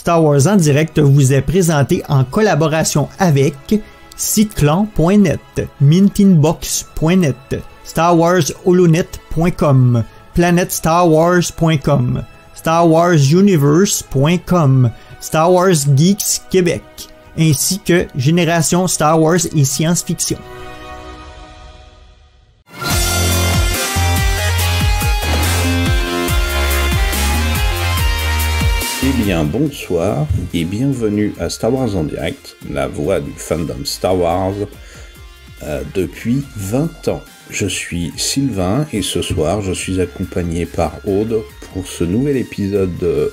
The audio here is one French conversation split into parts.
Star Wars en direct vous est présenté en collaboration avec siteclan.net, mintinbox.net, StarWarsHolonet.com, PlanetStarWars.com, StarWarsUniverse.com, Star Wars Geeks Québec, ainsi que Génération Star Wars et Science-Fiction. Eh bien, bonsoir et bienvenue à Star Wars en direct, la voix du fandom Star Wars depuis 20 ans. Je suis Sylvain et ce soir je suis accompagné par Aude pour ce nouvel épisode de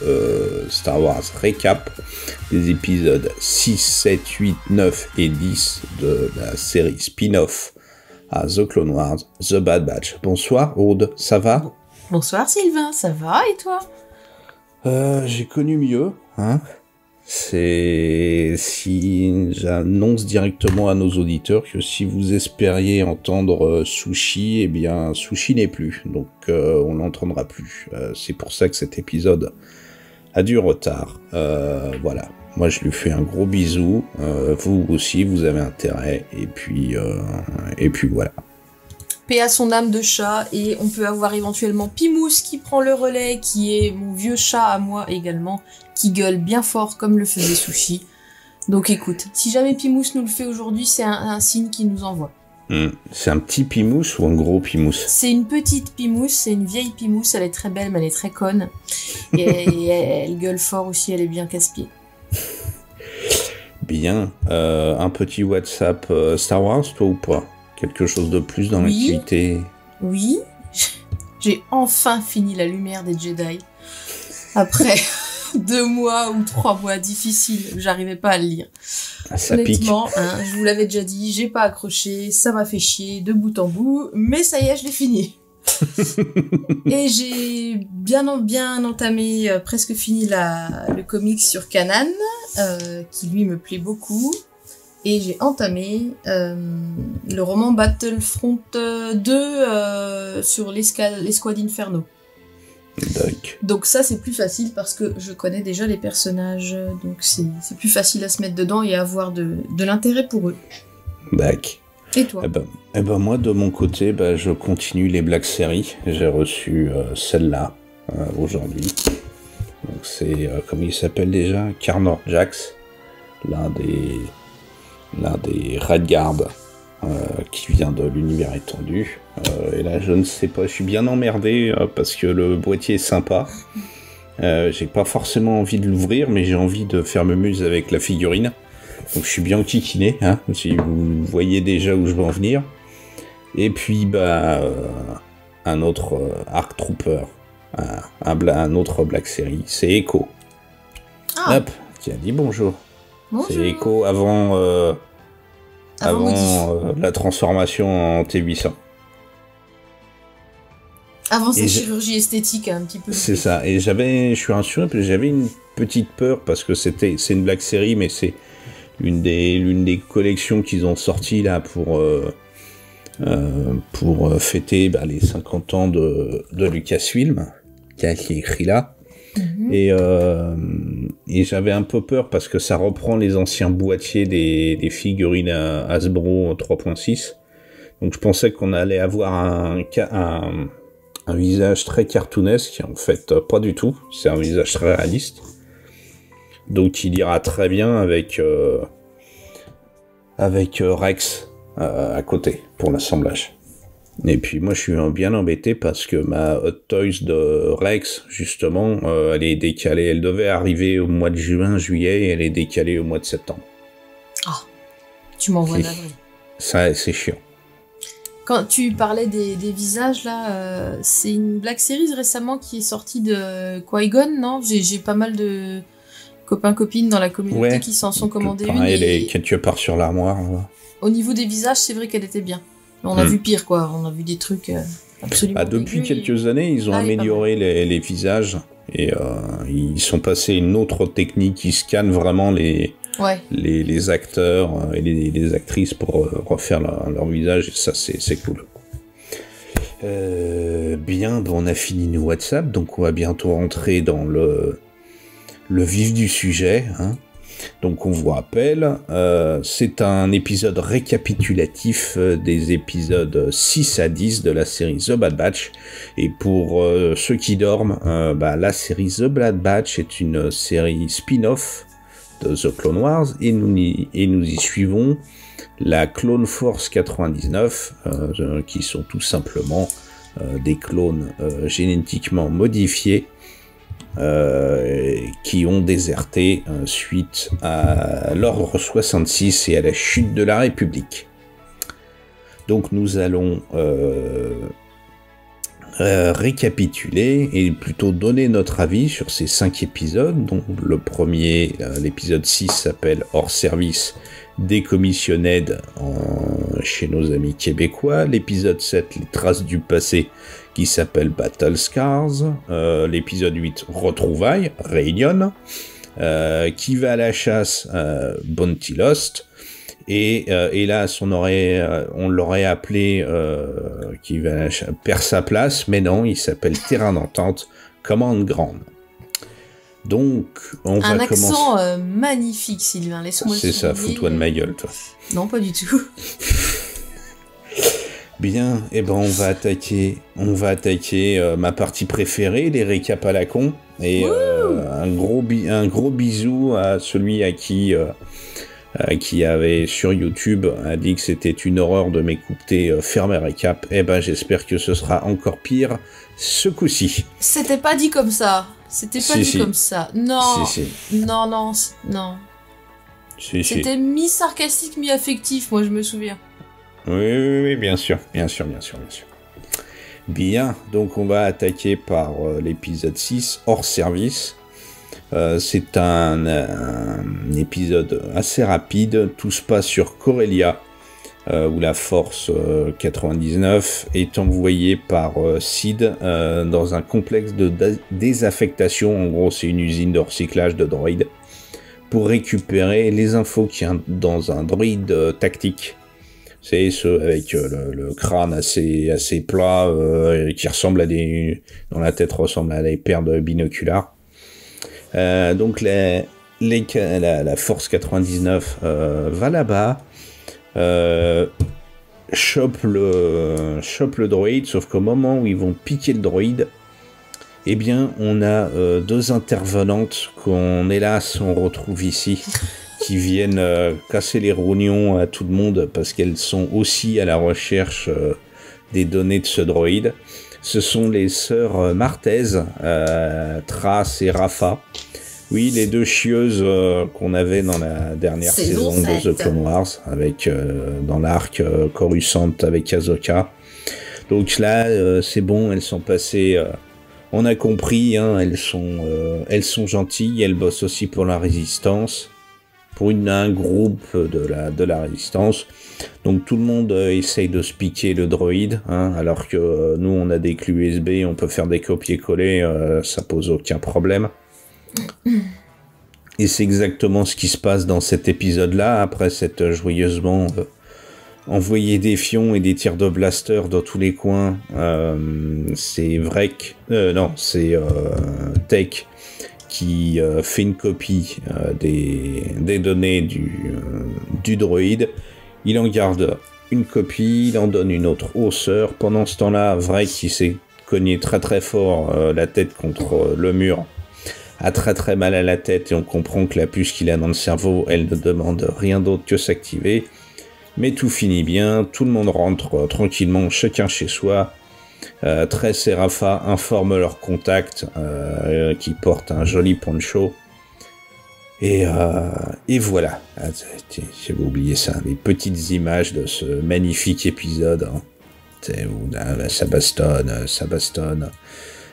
Star Wars Recap, des épisodes 6, 7, 8, 9 et 10 de la série spin-off à The Clone Wars, The Bad Batch. Bonsoir Aude, ça va ? Bonsoir Sylvain, ça va et toi ? J'ai connu mieux, hein. Si j'annonce directement à nos auditeurs que si vous espériez entendre Sushi, eh bien Sushi n'est plus, donc on l'entendra plus. C'est pour ça que cet épisode a du retard. Voilà, moi je lui fais un gros bisou. Vous aussi, vous avez intérêt. Et puis voilà. Paix à son âme de chat, et on peut avoir éventuellement Pimousse qui prend le relais, qui est mon vieux chat à moi également, qui gueule bien fort comme le faisait Sushi. Donc écoute, si jamais Pimousse nous le fait aujourd'hui, c'est un signe qu'il nous envoie. C'est un petit Pimousse ou un gros Pimousse ? C'est une petite Pimousse, c'est une vieille Pimousse, elle est très belle mais elle est très conne. Et elle gueule fort aussi, elle est bien casse-pied. Bien, un petit WhatsApp Star Wars, toi ou pas ? Quelque chose de plus dans l'activité ? Oui, j'ai enfin fini La Lumière des Jedi. Après 2 mois ou 3 mois difficiles, j'arrivais pas à le lire. Ah, ça honnêtement, pique. Hein, je vous l'avais déjà dit, j'ai pas accroché, ça m'a fait chier de bout en bout, mais ça y est, je l'ai fini. Et j'ai bien entamé, presque fini le comics sur Kanan, qui lui me plaît beaucoup. Et j'ai entamé le roman Battlefront 2 sur l'Escouade Inferno. Donc ça, c'est plus facile parce que je connais déjà les personnages. Donc c'est plus facile à se mettre dedans et à avoir de l'intérêt pour eux. D'accord. Et toi ? Eh ben moi, de mon côté, je continue les Black Series. J'ai reçu celle-là aujourd'hui. Donc c'est, comment il s'appelle déjà ? Carnor Jax, l'un des Red Guard qui vient de l'univers étendu. Et là, je ne sais pas, je suis bien emmerdé parce que le boîtier est sympa. J'ai pas forcément envie de l'ouvrir, mais j'ai envie de faire me muse avec la figurine. Donc je suis bien kikiné, hein, si vous voyez déjà où je veux en venir. Et puis, un autre Arc Trooper, un autre Black Series, c'est Echo. Ah. Hop, qui a dit bonjour. Bonjour. C'est Echo avant la transformation en T800. Avant sa chirurgie esthétique, un petit peu. C'est ça. Et je suis rassuré parce que j'avais une petite peur parce que c'est une Black Series, mais c'est l'une des collections qu'ils ont sorties là pour fêter les 50 ans de Lucasfilm, qui est écrit là. Mm-hmm. Et j'avais un peu peur parce que ça reprend les anciens boîtiers des figurines Hasbro 3.6. Donc je pensais qu'on allait avoir un visage très cartoonesque. En fait, pas du tout. C'est un visage très réaliste. Donc il ira très bien avec Rex à côté pour l'assemblage. Et puis moi je suis bien embêté parce que ma Hot Toys de Rex, justement, elle est décalée. Elle devait arriver au mois de juillet, et elle est décalée au mois de septembre. Ah, tu m'envoies navré. Ça, c'est chiant. Quand tu parlais des visages, là, c'est une Black Series récemment qui est sortie de Qui-Gon, non ? J'ai pas mal de copains-copines dans la communauté qui s'en sont commandés une. Et tu pars sur l'armoire. Au niveau des visages, c'est vrai qu'elle était bien. On a vu pire, quoi. On a vu des trucs absolument... depuis quelques années, ils ont amélioré les visages. Et ils sont passés à une autre technique qui scanne vraiment les acteurs et les actrices pour refaire leur visage. Et ça, c'est cool. Bien, on a fini nos WhatsApp. Donc, on va bientôt rentrer dans le vif du sujet, hein. Donc on vous rappelle, c'est un épisode récapitulatif des épisodes 6 à 10 de la série The Bad Batch. Et pour ceux qui dorment, la série The Bad Batch est une série spin-off de The Clone Wars et nous y suivons la Clone Force 99, qui sont tout simplement des clones génétiquement modifiés qui ont déserté suite à l'ordre 66 et à la chute de la République. Donc nous allons récapituler et plutôt donner notre avis sur ces 5 épisodes. Donc le premier, l'épisode 6 s'appelle Hors service décommissionned chez nos amis québécois. L'épisode 7, Les traces du passé, qui s'appelle Battle Scars. L'épisode 8, Retrouvailles, Réunion. Qui va à la chasse, Bounty Lost. Et hélas, on l'aurait appelé qui va perdre sa place, mais non, il s'appelle Terrain d'entente, Command Grande. Donc, on va commencer. Un accent magnifique, Sylvain. Laisse-moi le C'est ça, souligner. fous-toi de ma gueule, toi. Non, pas du tout. Bien, on va attaquer ma partie préférée, les récaps à la con. Et un gros bisou à celui à qui avait sur YouTube a dit que c'était une horreur de m'écouter faire mes récaps. J'espère que ce sera encore pire ce coup-ci. C'était pas dit comme ça. C'était pas dit comme ça. Non. Si. Non. Si. C'était mi-sarcastique, mi-affectif, moi je me souviens. Oui, bien sûr. Bien, donc on va attaquer par l'épisode 6, Hors service. C'est un épisode assez rapide. Tout se passe sur Corellia, où la Force 99 est envoyée par Sid dans un complexe de désaffectation. En gros, c'est une usine de recyclage de droïdes pour récupérer les infos qu'il y a dans un droïde tactique. C'est ceux avec le crâne assez plat, qui ressemble à dont la tête ressemble à des paires de binoculaires. Donc la Force 99 va là-bas, chope le droïde, sauf qu'au moment où ils vont piquer le droïde, on a 2 intervenantes qu'on, hélas, on retrouve ici, qui viennent casser les rognons à tout le monde parce qu'elles sont aussi à la recherche des données de ce droïde. Ce sont les sœurs Martez, Trace et Rafa. Oui, les 2 chieuses qu'on avait dans la dernière saison de The Clone Wars, avec dans l'arc Coruscant avec Ahsoka. Donc là, c'est bon, elles sont passées. On a compris, hein, elles sont gentilles, elles bossent aussi pour la Résistance. Pour un groupe de la Résistance. Donc tout le monde essaye de se piquer le droïde, hein, alors que nous on a des clés USB, on peut faire des copier-coller, ça pose aucun problème. Et c'est exactement ce qui se passe dans cet épisode-là, après s'être joyeusement envoyé des fions et des tirs de blaster dans tous les coins. C'est c'est Tech qui fait une copie des données du droïde. Il en garde une copie, il en donne une autre aux sœurs. Pendant ce temps-là, Vrek, qui s'est cogné très très fort la tête contre le mur, a très très mal à la tête et on comprend que la puce qu'il a dans le cerveau, elle ne demande rien d'autre que s'activer. Mais tout finit bien, tout le monde rentre tranquillement, chacun chez soi. Tress et Rafa informent leurs contacts qui portent un joli poncho. Et voilà. J'avais oublié ça. Les petites images de ce magnifique épisode. Hein. Où là, ça bastonne.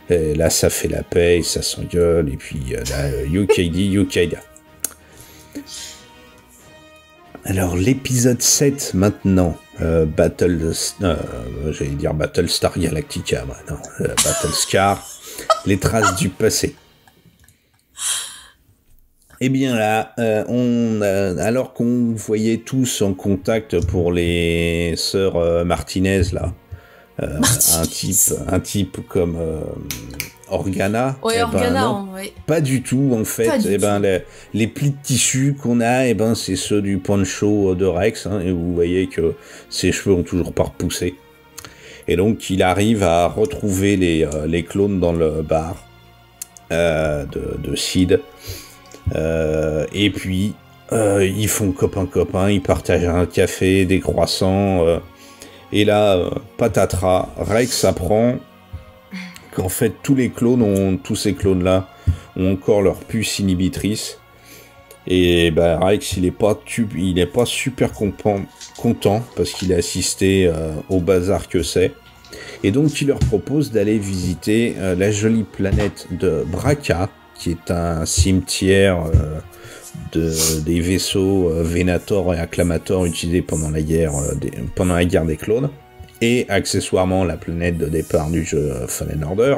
Et là, ça fait la paix, et ça s'engueule. Et puis là, UKD. Alors, l'épisode 7 maintenant. Battlestar Galactica, Battlescar, les traces du passé. Eh bien là, alors qu'on voyait tous en contact pour les sœurs Martinez là, un type comme Organa. Ouais, Organa, ouais. Pas du tout, en fait. Les plis de tissu qu'on a, c'est ceux du poncho de Rex, hein, et vous voyez que ses cheveux ont toujours pas repoussé. Et donc, il arrive à retrouver les clones dans le bar de Sid. Et puis, ils font copain-copain, ils partagent un café, des croissants. Et là, patatras, Rex apprend qu'en fait, tous ces clones-là ont encore leur puce inhibitrice. Et Rex, il est pas super content parce qu'il a assisté au bazar que c'est. Et donc, il leur propose d'aller visiter la jolie planète de Bracca, qui est un cimetière des vaisseaux Venator et Acclamator utilisés pendant la guerre des clones, et accessoirement la planète de départ du jeu Fallen Order.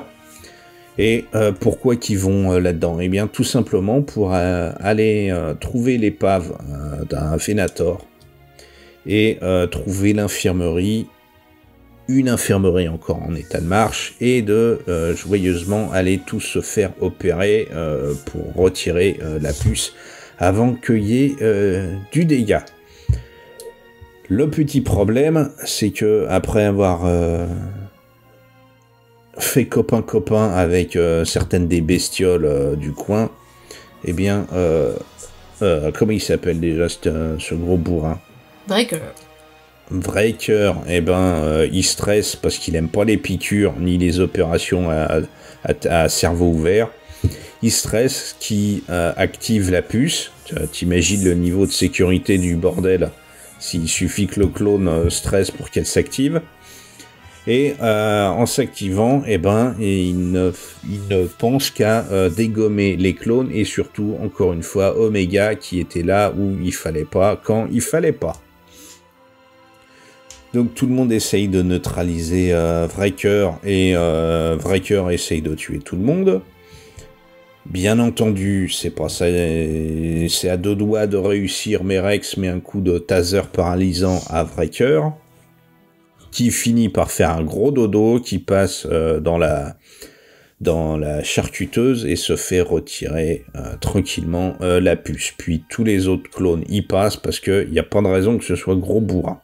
Et pourquoi qu'ils vont là-dedans ? Eh bien, tout simplement pour aller trouver l'épave d'un Venator et trouver une infirmerie encore en état de marche, et de joyeusement aller tous se faire opérer pour retirer la puce avant qu'il y ait du dégât. Le petit problème, c'est que après avoir fait copain avec certaines des bestioles du coin, eh bien, comment il s'appelle déjà ce gros bourrin ? Breaker, il stresse parce qu'il aime pas les piqûres ni les opérations à cerveau ouvert. Il stresse, qui active la puce. T'imagines le niveau de sécurité du bordel s'il suffit que le clone stresse pour qu'elle s'active. Et en s'activant, il ne pense qu'à dégommer les clones, et surtout, encore une fois, Omega qui était là où il fallait pas, quand il fallait pas. Donc tout le monde essaye de neutraliser Wrecker, et Wrecker essaye de tuer tout le monde. Bien entendu, c'est à deux doigts de réussir, mais Rex met un coup de taser paralysant à Wrecker, qui finit par faire un gros dodo, qui passe dans la charcuteuse et se fait retirer tranquillement la puce. Puis tous les autres clones y passent parce qu'il n'y a pas de raison que ce soit gros bourrin.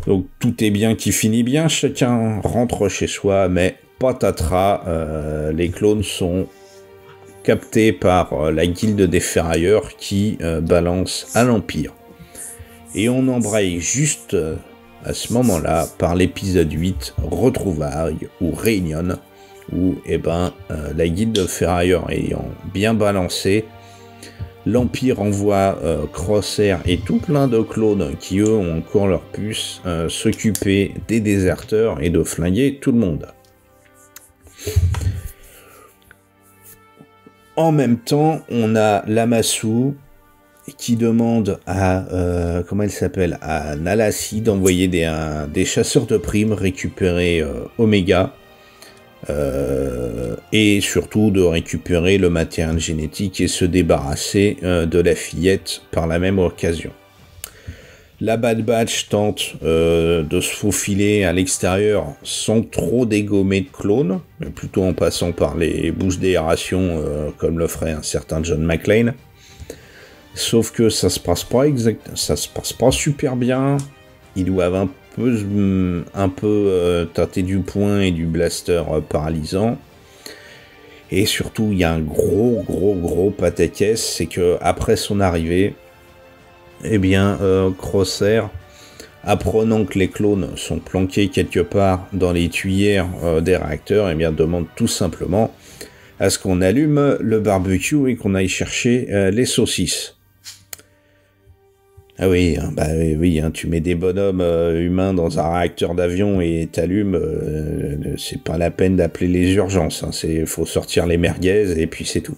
Donc tout est bien qui finit bien, chacun rentre chez soi, mais patatras, les clones sont captés par la guilde des ferrailleurs qui balance à l'Empire. Et on embraye juste à ce moment-là par l'épisode 8, Retrouvailles ou Réunion, où la guilde de ferrailleurs ayant bien balancé, l'Empire envoie Crosshair et tout plein de clones qui eux ont encore leur puce s'occuper des déserteurs et de flinguer tout le monde. En même temps, on a Lamassu qui demande à à Nalassi d'envoyer des chasseurs de primes récupérer Omega, et surtout de récupérer le matériel génétique et se débarrasser de la fillette par la même occasion. La Bad Batch tente de se faufiler à l'extérieur sans trop dégommer de clones, mais plutôt en passant par les bouches d'aération comme le ferait un certain John McClane. Sauf que ça se passe pas super bien. Ils doivent un peu tâter du poing et du blaster paralysant. Et surtout, il y a un gros pataquès, c'est que après son arrivée, Crosshair, apprenant que les clones sont planqués quelque part dans les tuyères des réacteurs, demande tout simplement à ce qu'on allume le barbecue et qu'on aille chercher les saucisses. Ah oui, tu mets des bonhommes humains dans un réacteur d'avion et t'allumes, c'est pas la peine d'appeler les urgences, faut sortir les merguez et puis c'est tout.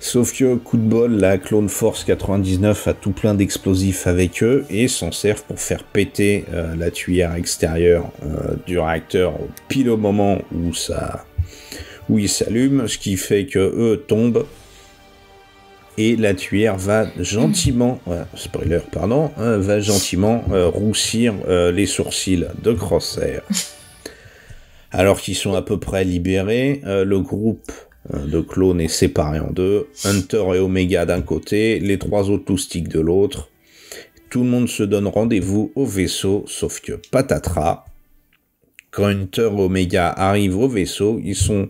Sauf que, coup de bol, la Clone Force 99 a tout plein d'explosifs avec eux et s'en servent pour faire péter la tuyère extérieure du réacteur pile au moment où il s'allume, ce qui fait que eux tombent et la tuyère va gentiment, roussir les sourcils de Crosshair. Alors qu'ils sont à peu près libérés, le groupe de clones est séparé en deux. Hunter et Omega d'un côté, les 3 autres loustiques de l'autre. Tout le monde se donne rendez-vous au vaisseau, sauf que patatras. Quand Hunter et Omega arrivent au vaisseau, ils sont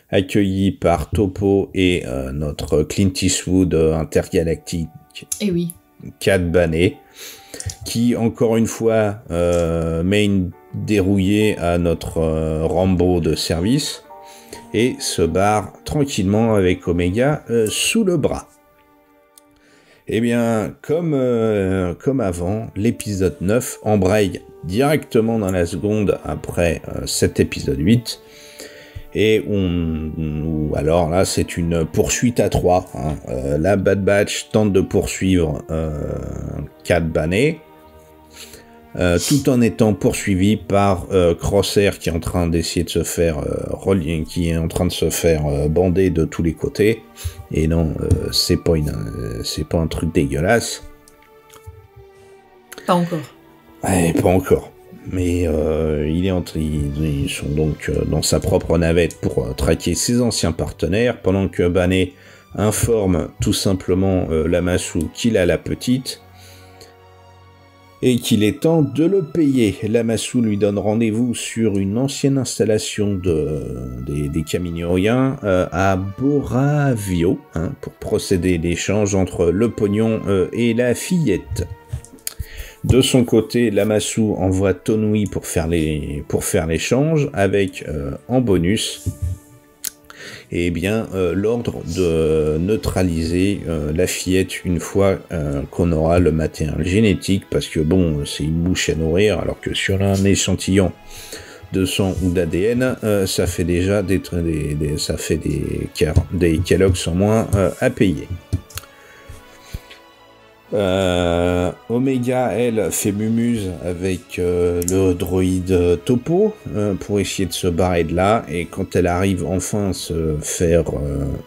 accueillis par Topo et notre Clint Eastwood intergalactique. Et oui. Cad Bane, qui encore une fois met une dérouillée à notre Rambo de service et se barre tranquillement avec Omega sous le bras. Eh bien, comme avant, l'épisode 9 embraye directement dans la seconde après cet épisode 8. Et alors là, c'est une poursuite à 3. La Bad Batch tente de poursuivre Cad Bane, tout en étant poursuivi par Crosshair qui est en train d'essayer de se faire bander de tous les côtés. Et non, c'est pas un truc dégueulasse. Pas encore. Ouais, pas encore. Mais ils sont donc dans sa propre navette pour traquer ses anciens partenaires, pendant que Bane informe tout simplement Lamassu qu'il a la petite et qu'il est temps de le payer. Lamassu lui donne rendez-vous sur une ancienne installation des Kaminoiens à Boravio pour procéder à l'échange entre le pognon et la fillette. De son côté, Lamassu envoie Tonui pour faire l'échange avec en bonus l'ordre de neutraliser la fillette une fois qu'on aura le matériel génétique, parce que bon, c'est une mouche à nourrir, alors que sur un échantillon de sang ou d'ADN, ça fait déjà des Kellogg's en moins à payer. Omega, elle, fait mumuse avec le droïde Topo pour essayer de se barrer de là, et quand elle arrive enfin à se faire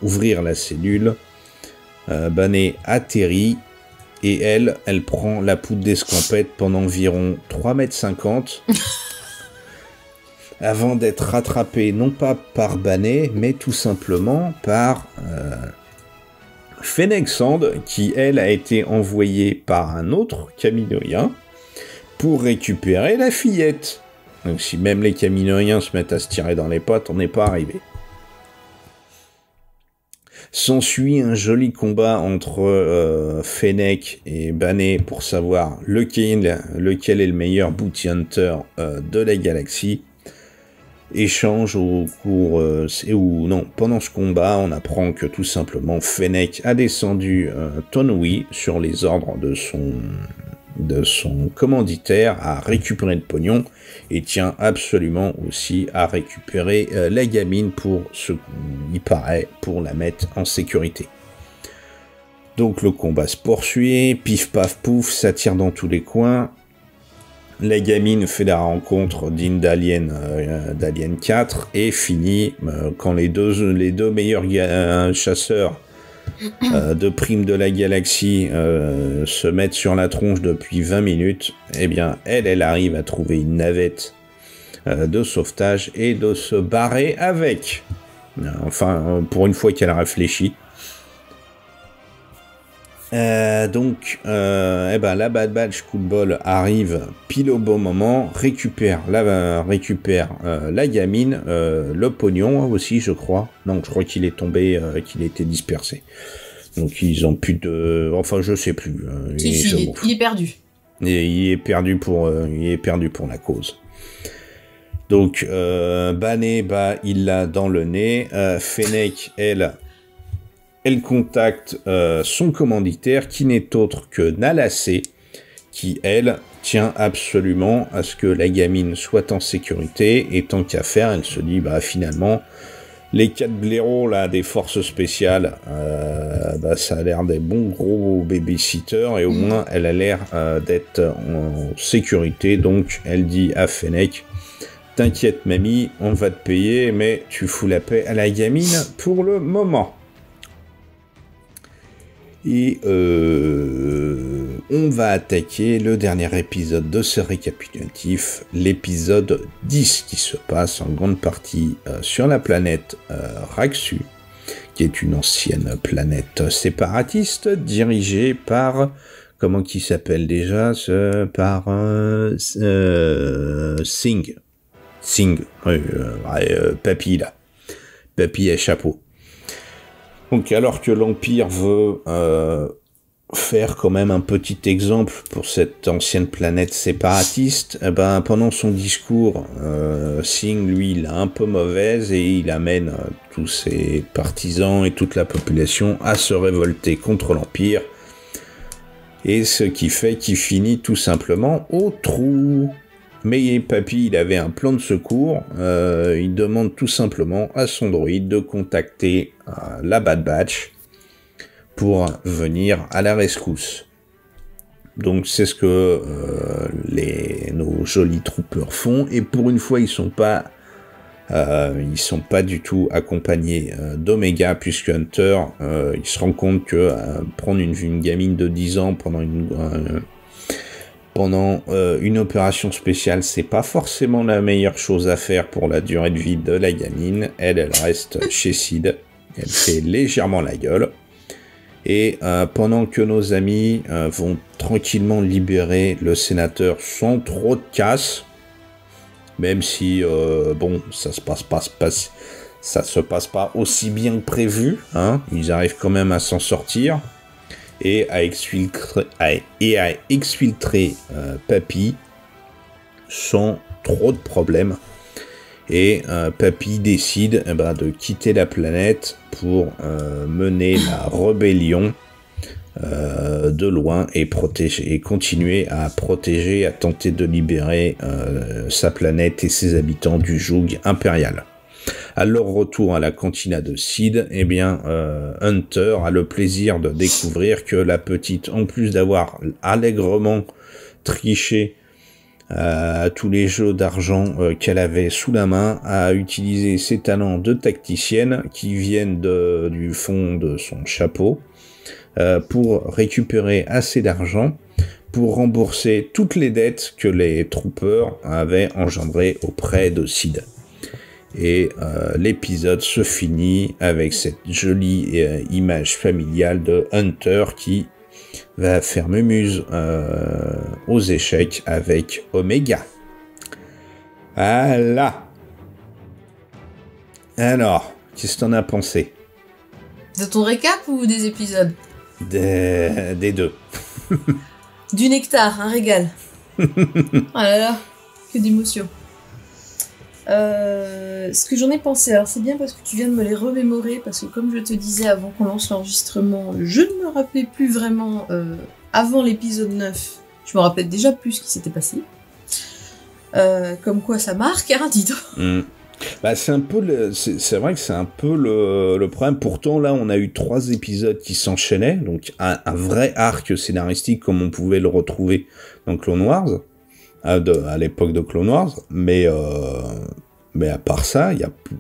ouvrir la cellule, Bane atterrit, et elle prend la poudre d'escampette pendant environ 3,50 m avant d'être rattrapée non pas par Bane, mais tout simplement par Fennec Sand, qui elle a été envoyée par un autre Kaminoïen pour récupérer la fillette. Donc si même les Kaminoïens se mettent à se tirer dans les pattes, on n'est pas arrivé. S'ensuit un joli combat entre Fennec et Bane pour savoir lequel est le meilleur bounty hunter de la galaxie. Échange au cours pendant ce combat, on apprend que tout simplement Fennec a descendu Tonui sur les ordres de son commanditaire à récupérer le pognon, et tient absolument aussi à récupérer la gamine pour la mettre en sécurité. Donc le combat se poursuit, pif paf pouf, ça tire dans tous les coins. La gamine fait la rencontre d'Alien 4 et finit quand les deux meilleurs chasseurs de primes de la galaxie se mettent sur la tronche depuis 20 minutes. Eh bien, elle arrive à trouver une navette de sauvetage et de se barrer avec. Enfin, pour une fois qu'elle a réfléchi. La Bad Batch, coup de bol, arrive pile au bon moment, récupère la gamine, le pognon aussi, je crois. Non, je crois qu'il est tombé, qu'il a été dispersé. Donc ils ont plus de... Enfin, je sais plus. Il est perdu. Et il est perdu pour la cause. Donc, Bane, il l'a dans le nez. Fennec, elle contacte son commanditaire, qui n'est autre que Nalacé, qui, elle, tient absolument à ce que la gamine soit en sécurité, et tant qu'à faire, elle se dit, finalement, les 4 blaireaux là, des forces spéciales, ça a l'air des bons gros babysitters, et au moins, elle a l'air d'être en sécurité, donc elle dit à Fennec, t'inquiète mamie, on va te payer, mais tu fous la paix à la gamine pour le moment. Et on va attaquer le dernier épisode de ce récapitulatif, l'épisode 10, qui se passe en grande partie sur la planète Raxu, qui est une ancienne planète séparatiste dirigée par... Comment qui s'appelle déjà par Singh. Singh, Papy là. Papy à chapeau. Donc alors que l'Empire veut faire quand même un petit exemple pour cette ancienne planète séparatiste, eh ben, pendant son discours, Singh, lui, il a un peu mauvaise et il amène tous ses partisans et toute la population à se révolter contre l'Empire. Et ce qui fait qu'il finit tout simplement au trou. Mais Papy, il avait un plan de secours. Il demande tout simplement à son droïde de contacter la Bad Batch pour venir à la rescousse. Donc c'est ce que nos jolis troopers font. Et pour une fois, ils sont pas du tout accompagnés d'Omega, puisque Hunter, il se rend compte que prendre une gamine de 10 ans pendant une opération spéciale, c'est pas forcément la meilleure chose à faire pour la durée de vie de la gamine. Elle reste chez Sid. Elle fait légèrement la gueule. Et pendant que nos amis vont tranquillement libérer le sénateur sans trop de casse, même si, ça se passe pas aussi bien que prévu, hein. Ils arrivent quand même à s'en sortir et à exfiltrer Papy sans trop de problèmes. Et Papy décide de quitter la planète pour mener la rébellion de loin et continuer à protéger, à tenter de libérer sa planète et ses habitants du joug impérial. À leur retour à la cantina de Sid, Hunter a le plaisir de découvrir que la petite, en plus d'avoir allègrement triché à tous les jeux d'argent qu'elle avait sous la main, a utilisé ses talents de tacticienne qui viennent du fond de son chapeau pour récupérer assez d'argent pour rembourser toutes les dettes que les troopers avaient engendrées auprès de Sid. Et l'épisode se finit avec cette jolie image familiale de Hunter qui va faire mémuse aux échecs avec Omega. Voilà. Alors, qu'est-ce que t'en as pensé? De ton récap ou des épisodes? Des deux. Du nectar, un régal. Oh là là, que d'émotions. Ce que j'en ai pensé, alors c'est bien parce que tu viens de me les remémorer, parce que comme je te disais avant qu'on lance l'enregistrement, je ne me rappelais plus vraiment avant l'épisode 9, je me rappelais déjà plus ce qui s'était passé. Comme quoi ça marque, hein, dis donc. C'est un peu c'est vrai que c'est un peu le problème. Pourtant là on a eu 3 épisodes qui s'enchaînaient, donc un vrai arc scénaristique comme on pouvait le retrouver dans Clone Wars à l'époque de Clone Wars, mais à part ça il y a plus.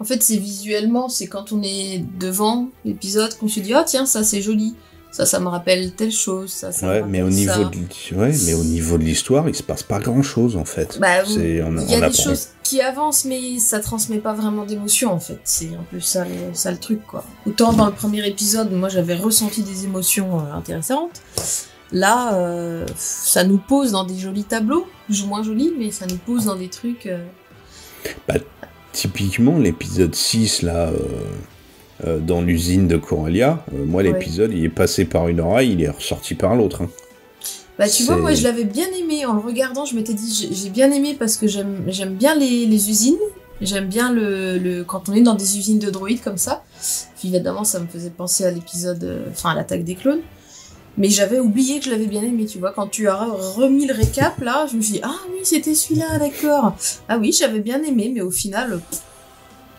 En fait c'est visuellement, c'est quand on est devant l'épisode qu'on se dit ah tiens ça c'est joli, ça me rappelle telle chose, ça ouais, mais au niveau de l'histoire, il se passe pas grand-chose en fait. Il y a des choses qui avancent, mais ça transmet pas vraiment d'émotion en fait. C'est un peu ça le truc quoi. Autant dans le premier épisode, moi j'avais ressenti des émotions intéressantes. Là, ça nous pose dans des jolis tableaux, plus ou moins jolis, mais ça nous pose dans des trucs. Typiquement l'épisode 6 là. Dans l'usine de Corellia, moi l'épisode il est passé par une oreille, il est ressorti par l'autre. Hein. Tu vois, moi je l'avais bien aimé, en le regardant je m'étais dit j'ai bien aimé parce que j'aime bien les usines, j'aime bien quand on est dans des usines de droïdes comme ça. Puis évidemment ça me faisait penser à l'épisode, à l'attaque des clones, mais j'avais oublié que je l'avais bien aimé, tu vois, quand tu as remis le récap là, je me suis dit ah oui c'était celui-là, d'accord, ah oui j'avais bien aimé, mais au final...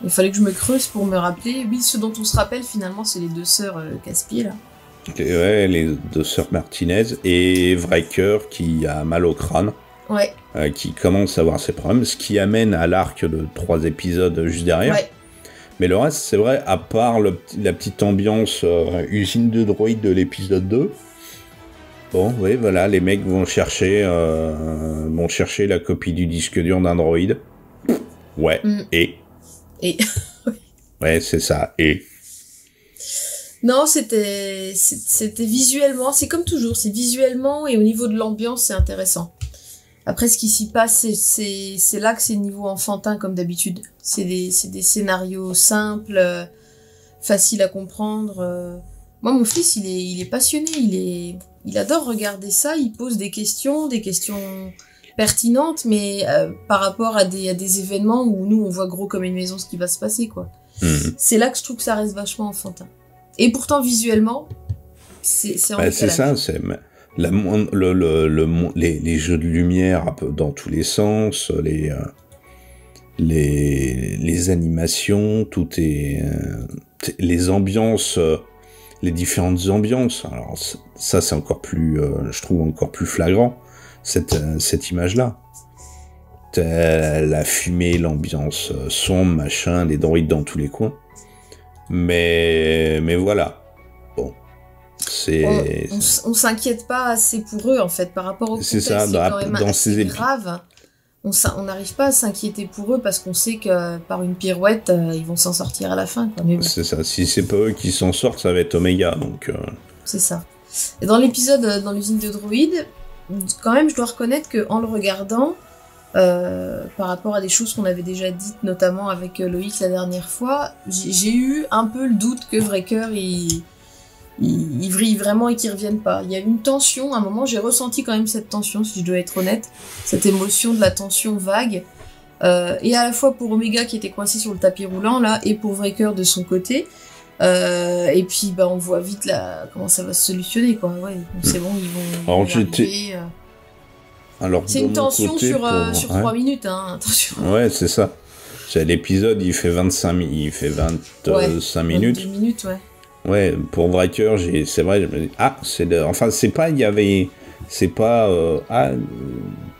Il fallait que je me creuse pour me rappeler. Oui, ce dont on se rappelle finalement, c'est les 2 sœurs Caspier là. Ouais, les 2 sœurs Martinez et Wrecker qui a mal au crâne. Ouais. Qui commence à avoir ses problèmes, ce qui amène à l'arc de 3 épisodes juste derrière. Ouais. Mais le reste, c'est vrai, à part la petite ambiance usine de droïdes de l'épisode 2, Bon, oui, voilà, les mecs vont chercher la copie du disque dur d'un droïde. Ouais, et ouais, c'est ça, et... Non, c'était visuellement, c'est comme toujours, c'est visuellement et au niveau de l'ambiance, c'est intéressant. Après, ce qui s'y passe, c'est là que c'est niveau enfantin, comme d'habitude. C'est des scénarios simples, faciles à comprendre. Moi, mon fils, il est passionné, il adore regarder ça, il pose des questions pertinentes, mais par rapport à des événements où nous, on voit gros comme une maison ce qui va se passer, quoi. C'est là que je trouve que ça reste vachement enfantin. Et pourtant, visuellement, c'est en décalage. C'est ça, c'est les jeux de lumière un peu dans tous les sens, les animations, tout est... les ambiances, les différentes ambiances. Alors ça, c'est encore plus, je trouve encore plus flagrant, cette image-là. La fumée, l'ambiance sombre, machin, les droïdes dans tous les coins. Mais voilà. Bon. On s'inquiète pas assez pour eux, en fait, par rapport au contexte. C'est ça, quand même dans ces grave. On n'arrive pas à s'inquiéter pour eux parce qu'on sait que par une pirouette, ils vont s'en sortir à la fin, quoi. Mais bon. C'est ça. Si c'est pas eux qui s'en sortent, ça va être Omega, donc... C'est ça. Et dans l'épisode dans l'usine de droïdes, quand même, je dois reconnaître qu'en le regardant, par rapport à des choses qu'on avait déjà dites, notamment avec Loïc la dernière fois, j'ai eu un peu le doute que Wrecker il vrille vraiment et qu'il revienne pas. Il y a une tension, à un moment j'ai ressenti quand même cette tension, si je dois être honnête, cette émotion de la tension vague, et à la fois pour Omega qui était coincé sur le tapis roulant là, et pour Wrecker de son côté, et puis on voit vite comment ça va se solutionner, quoi. Ouais, c'est bon, ils vont arriver. Alors, c'est une tension sur 3 minutes, hein, attention. Ouais, c'est ça. L'épisode, il fait 25 minutes. 22 minutes, ouais. Ouais, pour Wrecker, c'est vrai, je me dis,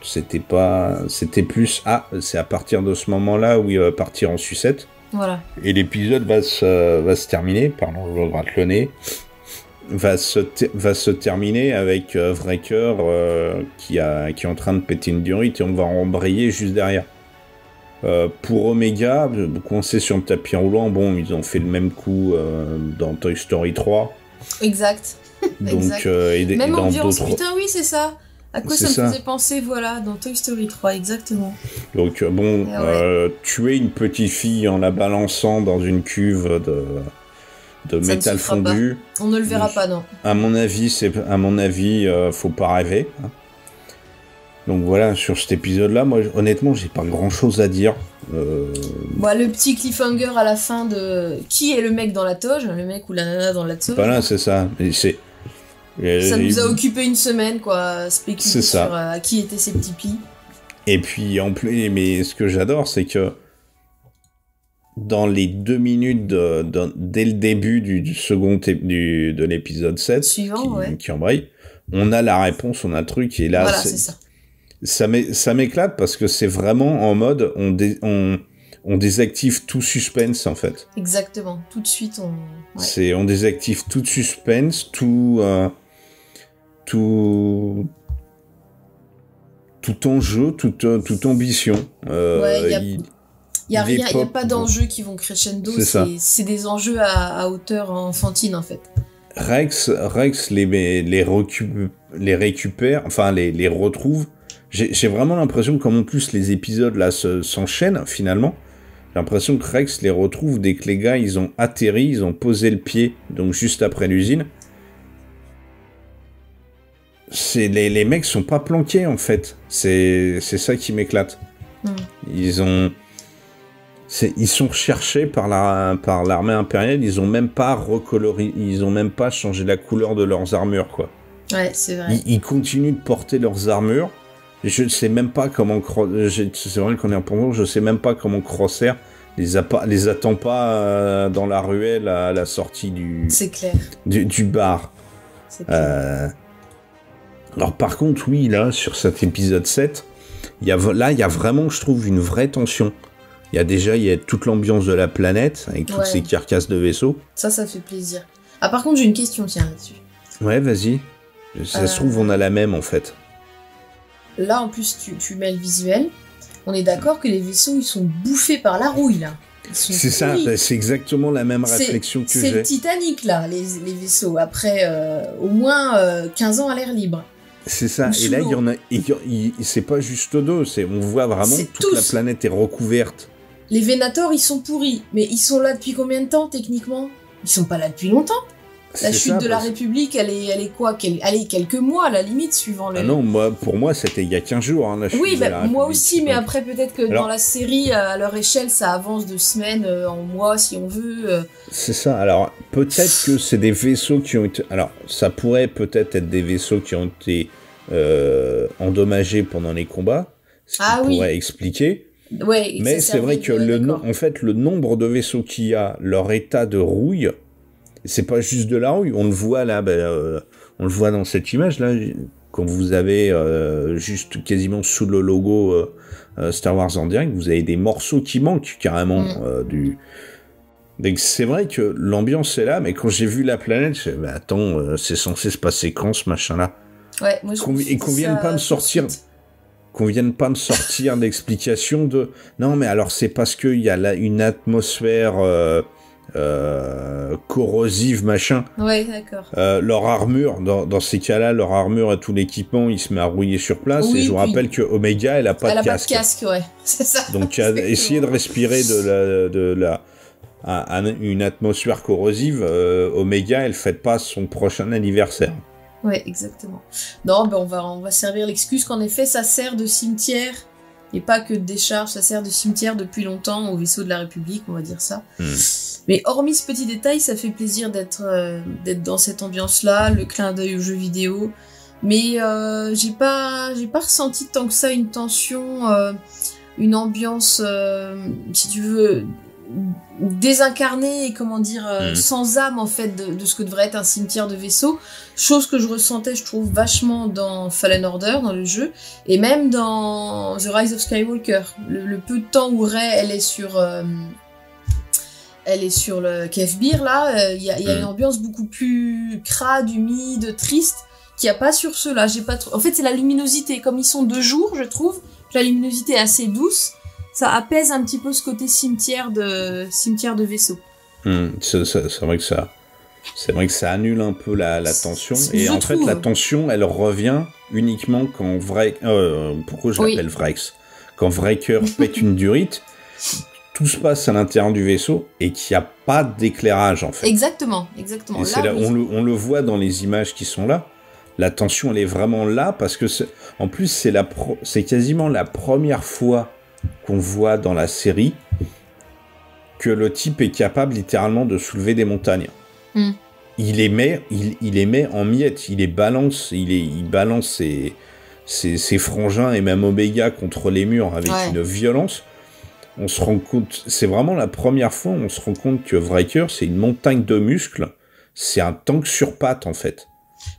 c'était plus, c'est à partir de ce moment-là où il va partir en sucette. Voilà. Et l'épisode va se terminer, pardon, je me gratte le nez, va se terminer avec Wrecker qui est en train de péter une durite et on va embrayer juste derrière. Pour Omega, coincé sur le tapis roulant, bon, ils ont fait le même coup dans Toy Story 3. Exact. Donc, exact. Même ambiance, putain, oui, c'est ça. À quoi ça me faisait penser, voilà, dans Toy Story 3, exactement. Donc, bon, tuer une petite fille en la balançant dans une cuve de métal fondu. Pas. On ne le verra pas, non. À mon avis, faut pas rêver. Donc voilà, sur cet épisode-là, moi, honnêtement, j'ai pas grand-chose à dire. Le petit cliffhanger à la fin de... Qui est le mec dans la toge? Le mec ou la nana dans la toge? Voilà, c'est ça. Ça nous a occupé une semaine, quoi, spéculer sur à qui étaient ces petits plis. Et puis, en plus, mais ce que j'adore, c'est que dans les 2 minutes dès le début du second de l'épisode 7, qui embraye, on a la réponse, on a le truc, et là, voilà, c'est ça. Ça m'éclate parce que c'est vraiment en mode on désactive tout suspense, en fait. Exactement, tout de suite on désactive tout suspense, tout enjeu, toute ambition. Il y a pas d'enjeux qui vont crescendo, c'est des enjeux à hauteur enfantine, en fait. Rex les récupère, enfin les retrouve. J'ai vraiment l'impression que comme en plus les épisodes là s'enchaînent finalement, j'ai l'impression que Rex les retrouve dès que les gars ils ont atterri, ils ont posé le pied, donc juste après l'usine. Les mecs sont pas planqués en fait, c'est ça qui m'éclate. Ils sont recherchés par l'armée impériale, ils ont même pas recoloré, ils ont même pas changé la couleur de leurs armures, quoi. Ouais, c'est vrai. Ils continuent de porter leurs armures. Je sais même pas comment c'est vrai qu'on est en pendant, je sais même pas comment Crosshair les attend pas dans la ruelle à la sortie c'est clair. du bar. C'est clair. Alors par contre, oui, là sur cet épisode 7, il y a vraiment, je trouve, une vraie tension. Il y a toute l'ambiance de la planète avec toutes ces carcasses de vaisseaux. Ça fait plaisir. Ah, par contre, j'ai une question, tiens, là-dessus. Ouais, vas-y. Ça se trouve, on a la même, en fait. Là, en plus, tu mets le visuel. On est d'accord que les vaisseaux, ils sont bouffés par la rouille, là. C'est ça, c'est exactement la même réflexion que j'ai. C'est le Titanic, là, les vaisseaux, après au moins 15 ans à l'air libre. C'est ça, et là, il y en a... c'est pas juste deux, on voit vraiment que toute la planète est recouverte. Les Vénators, ils sont pourris, mais ils sont là depuis combien de temps, techniquement? Ils sont pas là depuis longtemps. La chute de la République, elle est quoi? Allez, quelques mois, à la limite, suivant le... Ah non, pour moi, c'était il y a 15 jours, hein, la chute de la République. Moi aussi, mais après, peut-être que dans la série, à leur échelle, ça avance de semaines en mois, si on veut. C'est ça, alors, peut-être que c'est des vaisseaux qui ont été... Alors, ça pourrait peut-être être des vaisseaux qui ont été endommagés pendant les combats, ce qui pourrait expliquer. Ouais, mais c'est vrai que en fait, le nombre de vaisseaux qu'il y a, leur état de rouille... C'est pas juste de la rouille, on le voit là, on le voit dans cette image là, quand vous avez juste quasiment sous le logo Star Wars en direct, vous avez des morceaux qui manquent carrément du. Donc c'est vrai que l'ambiance est là, mais quand j'ai vu la planète, je me attends, c'est censé se passer quand ce machin là? Ouais, moi et qu'on vienne pas me sortir. Qu'on vienne pas me sortir d'explication de non mais alors c'est parce qu'il y a là une atmosphère corrosive machin. Ouais, d'accord. Leur armure, dans ces cas-là, leur armure et tout l'équipement, il se met à rouiller sur place. Et je vous rappelle que Omega, elle a pas de casque. Elle a pas de casque, ouais. C'est ça. Donc essayer de respirer une atmosphère corrosive, Omega, elle fête pas son prochain anniversaire. Ouais, exactement. Non, on va servir l'excuse qu'en effet, ça sert de cimetière. Et pas que de décharge, ça sert de cimetière depuis longtemps au vaisseau de la République, on va dire ça. Mais hormis ce petit détail, ça fait plaisir d'être dans cette ambiance-là, le clin d'œil au jeu vidéo. Mais j'ai pas ressenti tant que ça une tension, une ambiance, si tu veux, désincarnée et comment dire, sans âme en fait de ce que devrait être un cimetière de vaisseau. Chose que je ressentais, je trouve, vachement dans Fallen Order, dans le jeu, et même dans The Rise of Skywalker. Le peu de temps où Rey, elle est sur le Kefbir, là, il y a une ambiance beaucoup plus crade, humide, triste, qu'il n'y a pas sur ceux-là. En fait, c'est la luminosité. Comme ils sont de jour, je trouve, la luminosité est assez douce. Ça apaise un petit peu ce côté cimetière de vaisseau. C'est vrai que ça annule un peu la tension. Et en fait, la tension, elle revient uniquement quand pourquoi je l'appelle Vrex? Quand Wrecker pète une durite, tout se passe à l'intérieur du vaisseau et qu'il n'y a pas d'éclairage, en fait. Exactement. Et on le voit dans les images qui sont là. La tension, elle est vraiment là parce que, en plus, c'est quasiment la première fois qu'on voit dans la série que le type est capable littéralement de soulever des montagnes. Il les met en miettes, il balance ses frangins et même Omega contre les murs avec une violence. On se rend compte, c'est vraiment la première fois où on se rend compte que Wrecker, c'est une montagne de muscles, c'est un tank sur pattes en fait.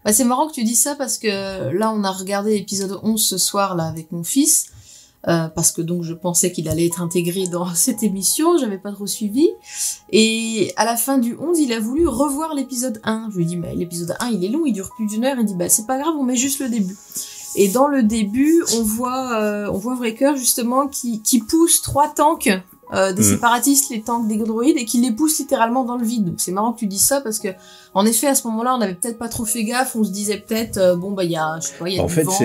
Bah, c'est marrant que tu dis ça parce que là on a regardé l'épisode 11 ce soir là avec mon fils. Parce que donc je pensais qu'il allait être intégré dans cette émission, j'avais pas trop suivi. Et à la fin du 11, il a voulu revoir l'épisode 1. Je lui ai dit, mais l'épisode 1, il est long, il dure plus d'1 heure. Il dit, bah c'est pas grave, on met juste le début. Et dans le début, on voit Wrecker justement qui pousse 3 tanks des séparatistes, les tanks des droïdes, et qui les pousse littéralement dans le vide. Donc c'est marrant que tu dises ça parce que en effet à ce moment-là, on avait peut-être pas trop fait gaffe, on se disait peut-être il y a, je sais pas, il y a en du fait, vent.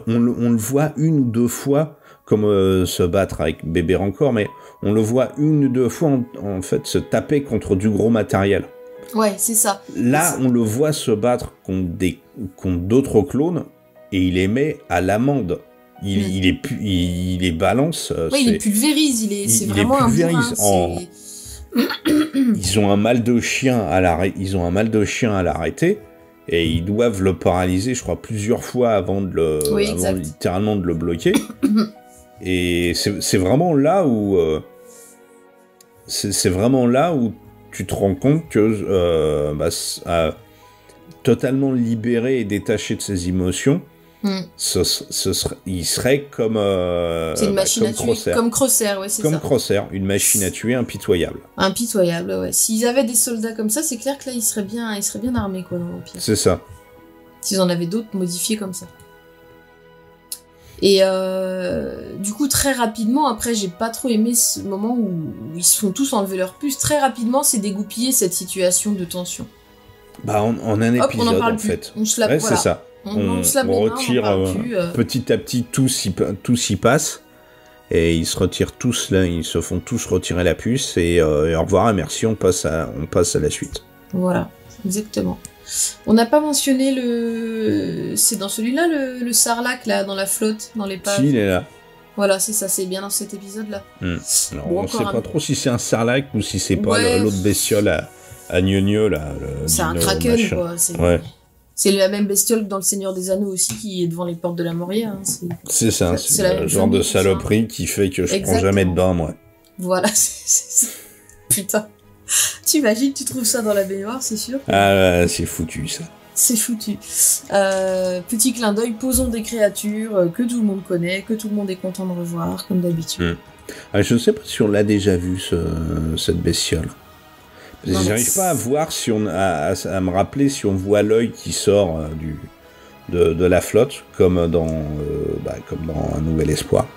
On le voit une ou deux fois comme se battre avec Bébé Rancor, mais on le voit une ou deux fois en fait se taper contre du gros matériel. Ouais, c'est ça. Là, on le voit se battre contre d'autres clones et il les met à l'amende. Il les balance. Il les pulvérise. C'est vraiment un bourrin. Ils ont un mal de chien à l'arrêter. Et ils doivent le paralyser, je crois, plusieurs fois avant littéralement de le bloquer. Et c'est vraiment là où tu te rends compte que totalement libéré et détaché de ses émotions, il serait comme c'est une machine comme à tuer, Crosshair. comme Crosshair, ouais, c'est Comme ça. Crosshair, une machine à tuer impitoyable. Impitoyable, ouais. S'ils avaient des soldats comme ça, c'est clair que là, ils seraient bien armés, quoi, dans l'Empire. C'est ça. S'ils en avaient d'autres modifiés comme ça. Et du coup, très rapidement, après, j'ai pas trop aimé ce moment où ils se font tous enlever leur puce. Très rapidement, c'est dégoupillé cette situation de tension. Bah, en un Hop, épisode, on en parle en plus. fait. On se la... Ouais, voilà. c'est ça. On se lave les mains, retire on en parle plus, petit à petit, tout s'y passe. Et ils se retirent tous, là, ils se font tous retirer la puce. Et au revoir et merci, on passe à la suite. Voilà, exactement. On n'a pas mentionné c'est dans celui-là, le Sarlacc, là, dans la flotte, dans l'épave. Si, il est là. Voilà, c'est ça, c'est bien dans cet épisode-là. Alors, Bon, on sait encore pas trop si c'est un Sarlacc ou si c'est pas Ouais. l'autre bestiole à gneu, là. C'est un dino, kraken, machin. quoi. Ouais, C'est la même bestiole que dans le Seigneur des Anneaux aussi, qui est devant les portes de la Moria. Hein. c'est ça. c'est C'est la le même genre famille, de tout ça. saloperie qui fait que je prends Exactement. jamais de bain, moi. Voilà, c'est ça. Putain. T'imagines, tu trouves ça dans la baignoire, c'est sûr. Ah, c'est foutu, ça. C'est foutu. Petit clin d'œil, posons des créatures que tout le monde connaît, que tout le monde est content de revoir, comme d'habitude. Ah, je ne sais pas si on l'a déjà vu, cette bestiole. Non, J'arrive pas à voir si à me rappeler si on voit l'œil qui sort de la flotte, comme dans Un Nouvel Espoir.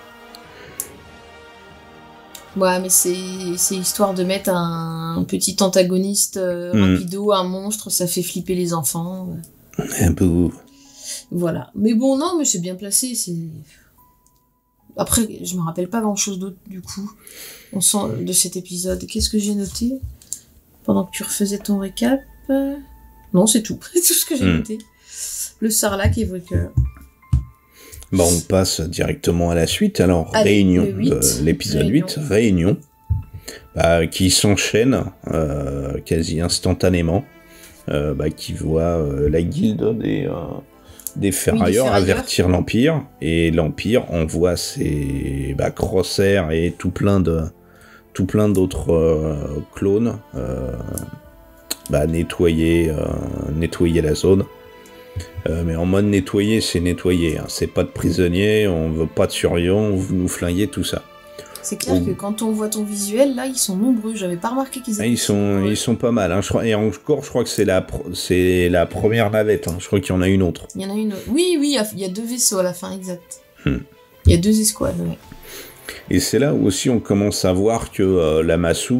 Ouais, mais c'est histoire de mettre un petit antagoniste rapido, un monstre, ça fait flipper les enfants. Un peu. Voilà. Mais bon, non, mais c'est bien placé, c'est... Après, je me rappelle pas grand-chose d'autre, du coup, on sent de cet épisode. Qu'est-ce que j'ai noté pendant que tu refaisais ton récap? Non, c'est tout. C'est tout ce que j'ai noté. Le Sarlacc et Evoker. Bon, on passe directement à la suite. Alors, Allez, réunion, le 8. l'épisode Réunion. 8, réunion, qui s'enchaîne quasi instantanément, qui voit la guilde des ferrailleurs avertir l'Empire, et l'Empire envoie ses Crosshair et tout plein d'autres clones nettoyer la zone. Mais en mode nettoyer, c'est nettoyer. Hein. C'est pas de prisonniers, on veut pas de surveillants, vous nous flinguez, tout ça. C'est clair que quand on voit ton visuel, là, ils sont nombreux. J'avais pas remarqué qu'ils étaient... Ils sont pas mal. Hein. Je crois, et encore, je crois que c'est la première navette. Hein. Je crois qu'il y en a une autre. Il y en a une autre. Oui, il y a 2 vaisseaux à la fin, exact. Il y a 2 escouades, ouais. Et c'est là où aussi on commence à voir que Lamassu,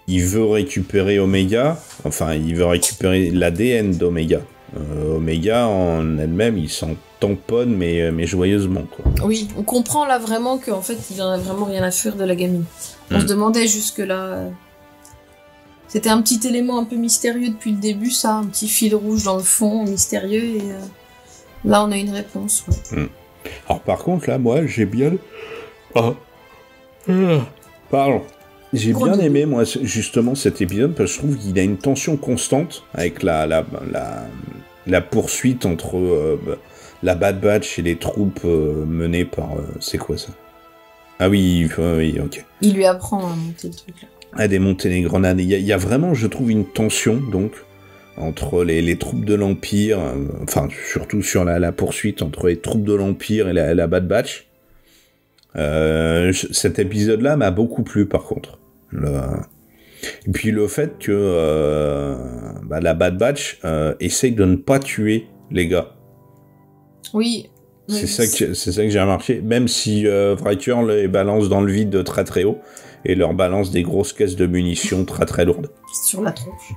il veut récupérer Omega. Enfin, il veut récupérer l'ADN d'Omega. Omega en elle-même, il s'en tamponne, mais joyeusement, quoi. Oui, on comprend là vraiment qu'en fait, il en a vraiment rien à fuir de la gamine. On se demandait jusque-là... C'était un petit élément un peu mystérieux depuis le début, ça. Un petit fil rouge dans le fond, mystérieux, et là, on a une réponse, ouais. Alors, par contre, là, moi, j'ai bien... Pardon. J'ai bien aimé, moi, justement, cet épisode, parce que je trouve qu'il a une tension constante avec la poursuite entre la Bad Batch et les troupes menées par... c'est quoi, ça? Ah oui, ok. Il lui apprend à monter le truc, là. À démonter les grenades. Il y a vraiment, je trouve, une tension, donc, entre les troupes de l'Empire, enfin, surtout sur la poursuite entre les troupes de l'Empire et la Bad Batch. Cet épisode-là m'a beaucoup plu, par contre. Et puis le fait que la Bad Batch essaye de ne pas tuer les gars. Oui. C'est ça que j'ai remarqué. Même si Wriker les balance dans le vide très très haut et leur balance des grosses caisses de munitions très très lourdes. Sur la tronche.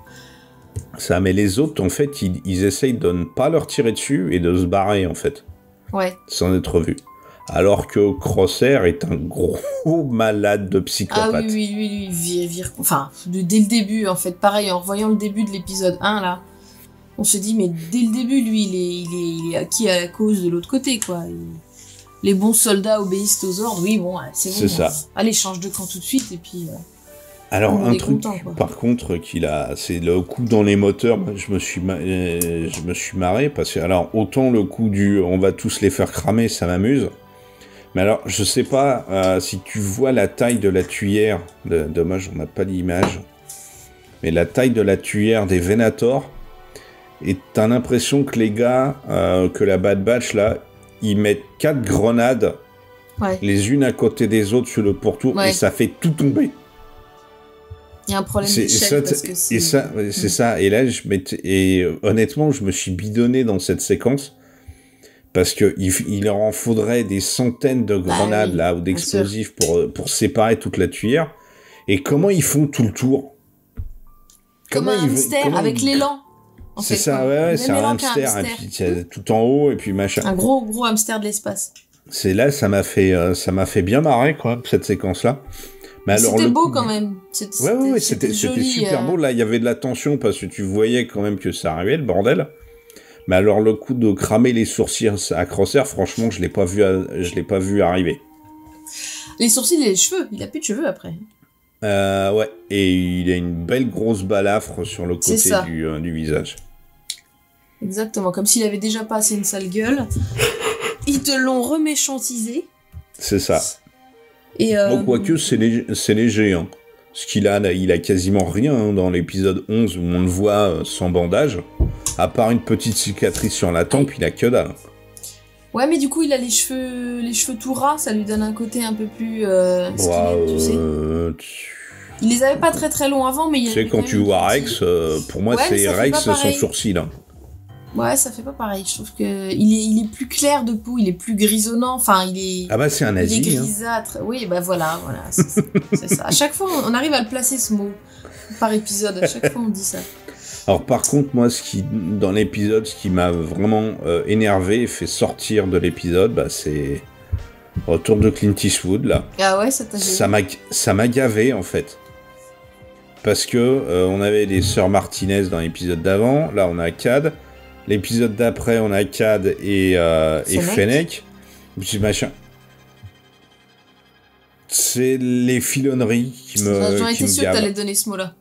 Ça, mais les autres, en fait, ils essayent de ne pas leur tirer dessus et de se barrer, en fait. Ouais. Sans être vus. Alors que Crosshair est un gros malade de psychopathe. Ah oui, enfin, dès le début, en fait, pareil, en revoyant le début de l'épisode 1, là, on se dit, mais dès le début, lui, il est acquis à la cause de l'autre côté, quoi. Les bons soldats obéissent aux ordres, oui, bon, c'est bon. C'est ça. Allez, change de camp tout de suite, et puis... Alors, un truc, content, par contre, c'est le coup dans les moteurs. Je me suis marré, parce que, alors, autant le coup on va tous les faire cramer, ça m'amuse. Mais alors, je sais pas si tu vois la taille de la tuyère, dommage, on n'a pas d'image, mais la taille de la tuyère des Venator, Et t'as l'impression que les gars, que la Bad Batch, là, ils mettent 4 grenades, les unes à côté des autres sur le pourtour, et ça fait tout tomber. Il y a un problème d'échelle parce que c'est... C'est ça. Et là, honnêtement, je me suis bidonné dans cette séquence parce que il leur en faudrait des centaines de grenades là ou d'explosifs pour séparer toute la tuyère. Et comment ils font tout le tour? Comme un hamster avec l'élan. C'est ça, ouais, c'est un hamster. Et puis tout en haut et puis machin. Un gros hamster de l'espace. C'est là, ça m'a fait bien marrer quoi cette séquence là. Mais alors, c'était beau quand même. C'était super beau. Là, il y avait de la tension parce que tu voyais quand même que ça arrivait, le bordel. Mais alors, le coup de cramer les sourcils à Crosshair, franchement, je l'ai pas vu arriver. Les sourcils et les cheveux. Il a plus de cheveux après. Ouais. Et il a une belle grosse balafre sur le côté du visage. Exactement. Comme s'il avait déjà pas assez une sale gueule. Ils te l'ont reméchantisé. C'est ça. Bon, quoique c'est léger, hein. Parce qu'il a quasiment rien hein, dans l'épisode 11 où on le voit sans bandage. À part une petite cicatrice sur la tempe, il a que dalle. Ouais, mais du coup, il a les cheveux tout ras, ça lui donne un côté un peu plus skinhead, tu sais. Il les avait pas très très longs avant, mais il y a... Tu sais, quand tu vois Rex, pour moi, c'est Rex sans sourcil, hein. Ouais, ça fait pas pareil. Je trouve que il est plus clair de peau, il est plus grisonnant. Enfin, il est. Ah bah c'est un nazi. Il est grisâtre. Hein. Oui, bah voilà, c'est ça. À chaque fois, on arrive à le placer ce mot par épisode. À chaque fois, on dit ça. Alors par contre, moi, dans l'épisode, ce qui m'a vraiment énervé et fait sortir de l'épisode, bah c'est retour de Clint Eastwood là. Ah ouais, ça t'a gêné. Ça m'a gavé en fait. Parce que on avait les sœurs Martinez dans l'épisode d'avant. Là, on a Cad. L'épisode d'après, on a Cad et Fennec. Machin. C'est les filonneries qui me J'en étais sûr que gavent. t'allais donner ce mot-là.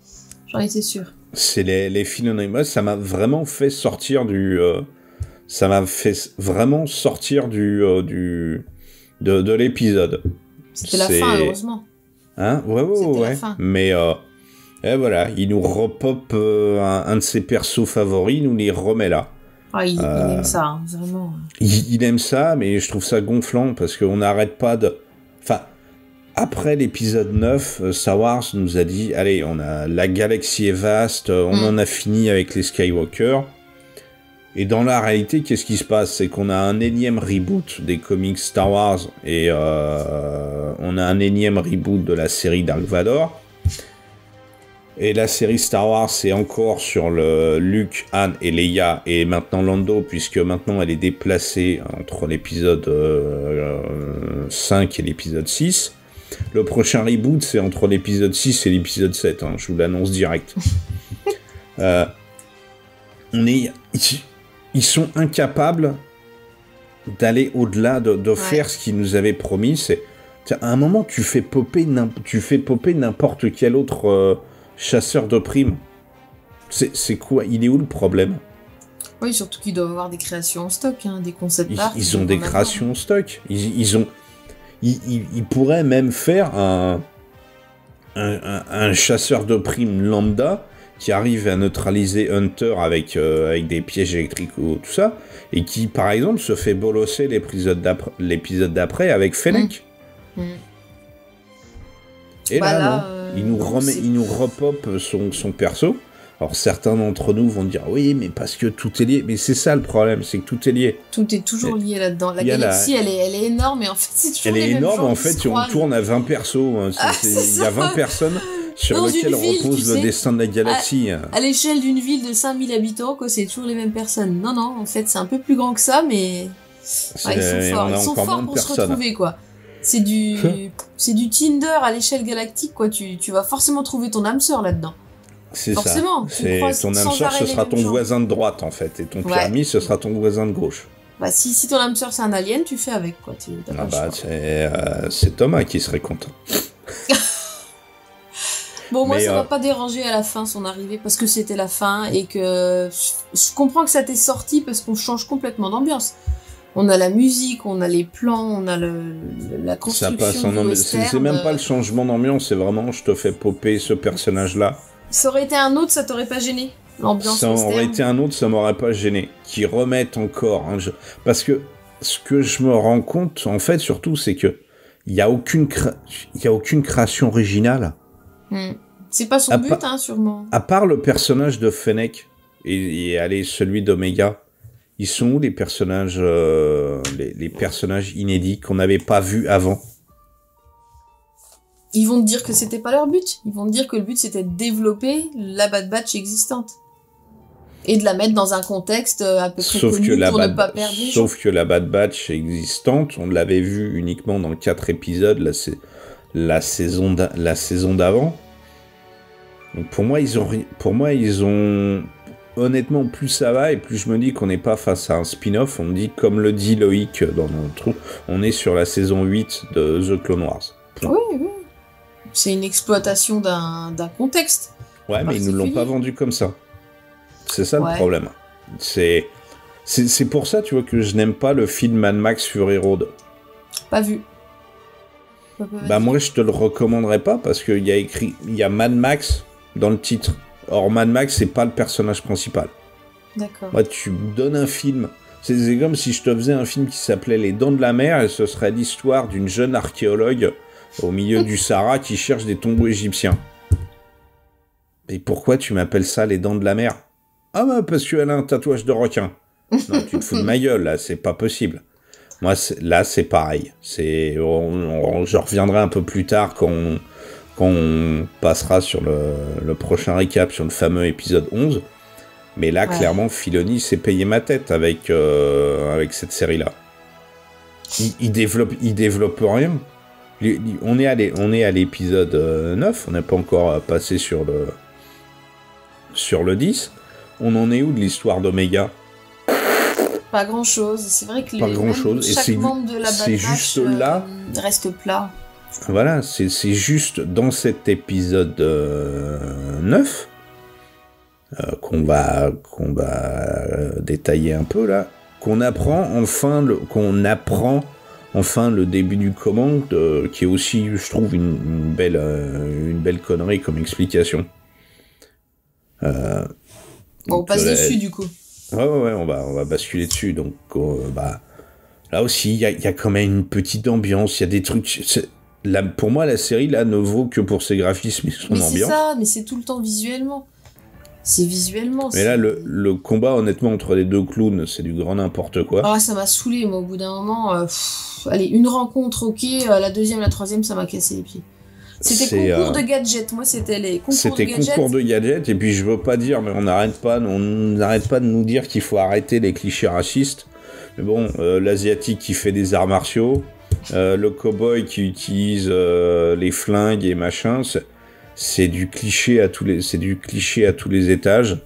J'en étais sûr. C'est les filonneries. Moi, ça m'a vraiment fait sortir du... ça m'a fait vraiment sortir de l'épisode. C'était la fin, heureusement. Hein? Ouais. La fin. Mais... et voilà, il nous repop un de ses persos favoris, il nous les remet là. Ah, il aime ça, hein, vraiment. Il aime ça, mais je trouve ça gonflant parce qu'on n'arrête pas de... Enfin, après l'épisode 9, Star Wars nous a dit, allez, la galaxie est vaste, on en a fini avec les Skywalker. Et dans la réalité, qu'est-ce qui se passe? C'est qu'on a un énième reboot des comics Star Wars et on a un énième reboot de la série Dark Vador. Et la série Star Wars, c'est encore sur le Luke, Han et Leia, et maintenant Lando, puisque maintenant elle est déplacée entre l'épisode 5 et l'épisode 6. Le prochain reboot, c'est entre l'épisode 6 et l'épisode 7, hein, je vous l'annonce direct. Ils sont incapables d'aller au-delà, de faire ce qu'ils nous avaient promis. À un moment, tu fais popper n'importe quel autre... chasseur de primes. C'est quoi? Il est où le problème? Oui, surtout qu'ils doivent avoir des créations en stock, hein, des concept art. Ils ont des créations en stock. Ils pourraient même faire un chasseur de primes lambda qui arrive à neutraliser Hunter avec des pièges électriques ou tout ça, et qui, par exemple, se fait bolosser l'épisode d'après avec Fennec. Et là, il nous repop son perso. Alors certains d'entre nous vont dire oui, mais parce que tout est lié. Mais c'est ça le problème, c'est que tout est lié. Tout est toujours lié là-dedans. La galaxie, elle est énorme, et en fait, c'est toujours les mêmes gens. Elle est énorme, en fait, on tourne à 20 persos. Il y a 20 personnes sur lesquelles repose le destin de la galaxie. À l'échelle d'une ville de 5000 habitants, quoi, c'est toujours les mêmes personnes. Non, en fait, c'est un peu plus grand que ça, mais ils sont forts. Ils sont forts pour se retrouver, quoi. C'est du Tinder à l'échelle galactique, quoi. Tu vas forcément trouver ton âme sœur là-dedans. C'est forcément, ça. Ton âme sœur, ce sera ton voisin de droite, en fait. Et ton permis, ce sera ton voisin de gauche. Bah, si ton âme sœur, c'est un alien, tu fais avec, quoi. C'est Thomas qui serait content. Bon, moi, ça m'a pas dérangé à la fin, son arrivée, parce que c'était la fin, et que je comprends que ça t'est sorti, parce qu'on change complètement d'ambiance. On a la musique, on a les plans, on a la construction. Ça passe en ambiance. C'est même pas le changement d'ambiance, c'est vraiment je te fais popper ce personnage-là. Ça aurait été un autre, ça t'aurait pas gêné. l'ambiance Ça western. aurait été un autre, ça m'aurait pas gêné. Qu'ils remettent encore un jeu. Parce que ce que je me rends compte, en fait, surtout, c'est que il y a aucune création originale. C'est pas son but, sûrement. À part le personnage de Fennec et allez, celui d'Omega, ils sont où les personnages inédits qu'on n'avait pas vus avant? Ils vont te dire que c'était pas leur but. Ils vont te dire que le but c'était de développer la Bad Batch existante. Et de la mettre dans un contexte à peu près connu pour ne pas perdre les gens. Sauf que la Bad Batch existante, on l'avait vue uniquement dans 4 épisodes, là c'est la saison d'avant. Donc pour moi ils ont honnêtement, plus ça va et plus je me dis qu'on n'est pas face à un spin-off. On me dit, comme le dit Loïc dans notre trou, on est sur la saison 8 de The Clone Wars. Oui. C'est une exploitation d'un contexte. Ouais, mais ils ne l'ont pas vendu comme ça. C'est ça le problème. C'est pour ça, tu vois, que je n'aime pas le film Mad Max Fury Road. Pas vu. Moi, je te le recommanderais pas parce qu'il y a Mad Max dans le titre. Or, Mad Max, c'est pas le personnage principal. D'accord. Moi, tu me donnes un film. C'est comme si je te faisais un film qui s'appelait Les Dents de la Mer et ce serait l'histoire d'une jeune archéologue au milieu du Sahara qui cherche des tombeaux égyptiens. Et pourquoi tu m'appelles ça Les Dents de la Mer? Ah bah parce qu'elle a un tatouage de requin. Non, tu te fous de ma gueule, là, c'est pas possible. Moi, là, c'est pareil. Je reviendrai un peu plus tard quand on passera sur le prochain récap sur le fameux épisode 11. Mais là, clairement, Filoni s'est payé ma tête avec cette série-là. Il développe rien. On est à l'épisode 9, on n'est pas encore passé sur le 10. On en est où de l'histoire d'Omega? Pas grand-chose. C'est vrai que chaque membre de la Bad Batch juste là, reste plat. Voilà, c'est juste dans cet épisode 9 qu'on va détailler un peu là, qu'on apprend enfin le début du commande, qui est aussi, je trouve, une belle connerie comme explication. On passe dessus du coup. Ouais, on va basculer dessus. Donc, là aussi, il y a quand même une petite ambiance, il y a des trucs. Pour moi, la série là ne vaut que pour ses graphismes et son ambiance. Mais c'est ça, mais c'est tout le temps visuellement. C'est visuellement. Mais là, le combat, honnêtement, entre les deux clowns, c'est du grand n'importe quoi. Ah, ça m'a saoulé, moi, au bout d'un moment. Allez, une rencontre, ok, la deuxième, la troisième, ça m'a cassé les pieds. C'était concours de gadgets, moi, c'était les concours de gadgets. C'était concours de gadgets, et puis je veux pas dire, mais on n'arrête pas de nous dire qu'il faut arrêter les clichés racistes. Mais bon, l'asiatique qui fait des arts martiaux, le cow-boy qui utilise les flingues et machin, c'est du cliché à tous les étages.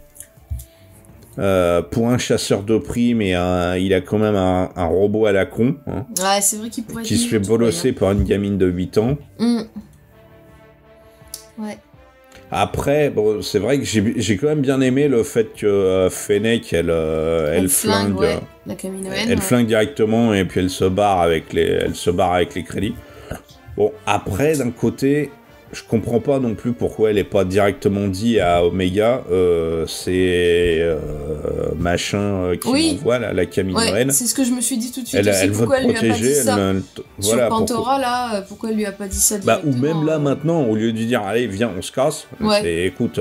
Pour un chasseur de primes, il a quand même un robot à la con. Hein, ouais, c'est vrai qu'il pourrait qui se fait bolosser par une gamine de 8 ans. Ouais. Après, bon, c'est vrai que j'ai quand même bien aimé le fait que Fennec, elle flingue, la Kaminoan, elle flingue directement et puis elle se barre avec les crédits. Bon, après, d'un côté, je comprends pas non plus pourquoi elle est pas directement dit à Omega, c'est machin qui m'envoie la Kaminoan. Ouais, c'est ce que je me suis dit tout de suite. Elle veut te protéger. Sur Pantora, là, pourquoi elle lui a pas dit ça directement? Ou même là, maintenant, au lieu de lui dire, allez, viens, on se casse. Écoute,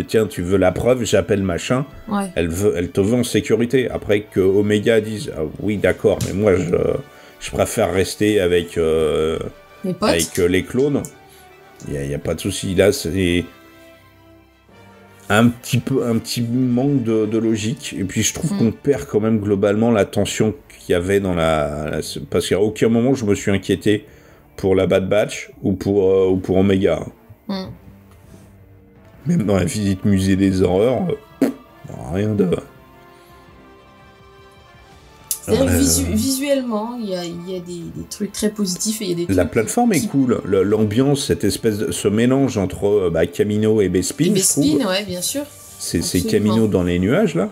tiens, tu veux la preuve, j'appelle machin. Ouais. Elle te veut en sécurité. Après que Omega dise, ah, oui, d'accord, mais moi, je préfère rester avec les clones. Il n'y a pas de souci. Là, c'est un petit manque de logique. Et puis, je trouve qu'on perd quand même globalement la tension qu'il y avait dans parce qu'à aucun moment, je me suis inquiété pour la Bad Batch ou pour Omega. Même dans la visite musée des horreurs, rien de... C'est-à-dire visuellement, il y a des trucs très positifs et il y a des trucs... La plateforme est cool. L'ambiance, ce mélange entre Kamino et Bespin, je trouve. Ouais, bien sûr. C'est Kamino dans les nuages, là.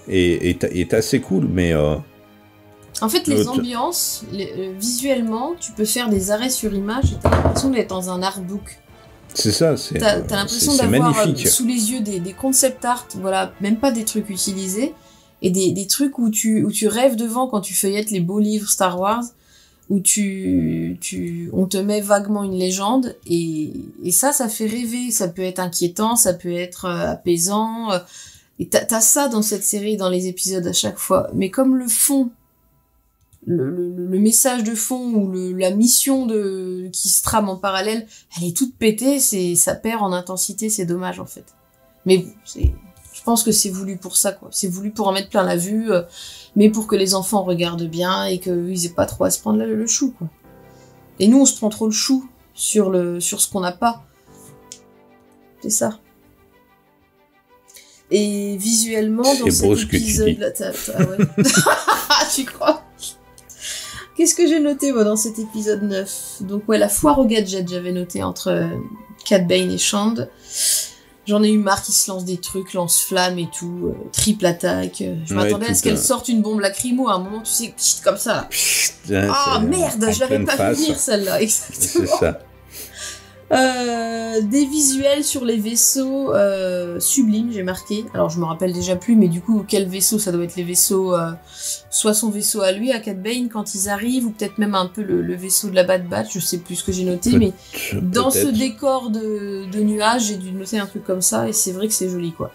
Est assez cool, mais... En fait, les ambiances, visuellement, tu peux faire des arrêts sur image et t'as l'impression d'être dans un artbook. C'est ça, t'as l'impression c'est d'avoir magnifique. sous les yeux des concept art, voilà, même pas des trucs utilisés, et des trucs où tu rêves devant quand tu feuillettes les beaux livres Star Wars, où on te met vaguement une légende, et ça fait rêver, ça peut être inquiétant, ça peut être apaisant, et t'as ça dans cette série, dans les épisodes à chaque fois, mais comme le fond, le message de fond ou la mission qui se trame en parallèle, elle est toute pétée, ça perd en intensité, c'est dommage en fait. Mais je pense que c'est voulu pour ça, quoi. C'est voulu pour en mettre plein la vue, mais pour que les enfants regardent bien et qu'ils aient pas trop à se prendre le chou, quoi. Et nous, on se prend trop le chou sur ce qu'on n'a pas. C'est ça. Et visuellement, dans cet épisode-là, ah ouais. Tu crois? Qu'est-ce que j'ai noté, moi, dans cet épisode 9? Donc, ouais, la foire aux gadgets, j'avais noté entre Cad Bane et Shand. J'en ai eu marre qu'ils se lancent des trucs, lance-flammes et tout, triple attaque. Je m'attendais à ce qu'elle sorte une bombe lacrymo à un moment, tu sais, comme ça. Ah, merde, je l'avais pas vu venir, celle-là, exactement. C'est ça. Des visuels sur les vaisseaux sublimes, j'ai marqué. Alors je me rappelle déjà plus, mais du coup quel vaisseau? Ça doit être les vaisseaux, soit son vaisseau à lui, à Cad Bane quand ils arrivent, ou peut-être même un peu le vaisseau de la Bad Batch. Je sais plus ce que j'ai noté, mais dans ce décor de nuages, j'ai dû noter un truc comme ça, et c'est vrai que c'est joli, quoi.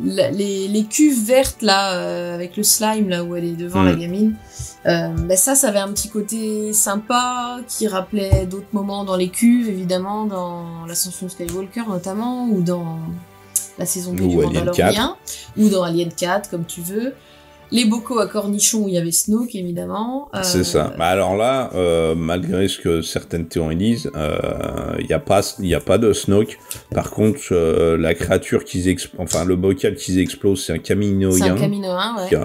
Les cuves vertes là, avec le slime là où elle est devant la gamine. Ça avait un petit côté sympa qui rappelait d'autres moments dans les cuves, évidemment, dans l'Ascension Skywalker notamment, ou dans la saison 2 du Mandalorian, ou dans Alien 4, comme tu veux. Les bocaux à cornichons où il y avait Snoke, évidemment. C'est ça. Bah alors là, malgré ce que certaines théories disent, il y a pas de Snoke. Par contre, la créature le bocal qu'ils explosent, c'est un Kaminoïen. C'est un Kaminoïen, ouais.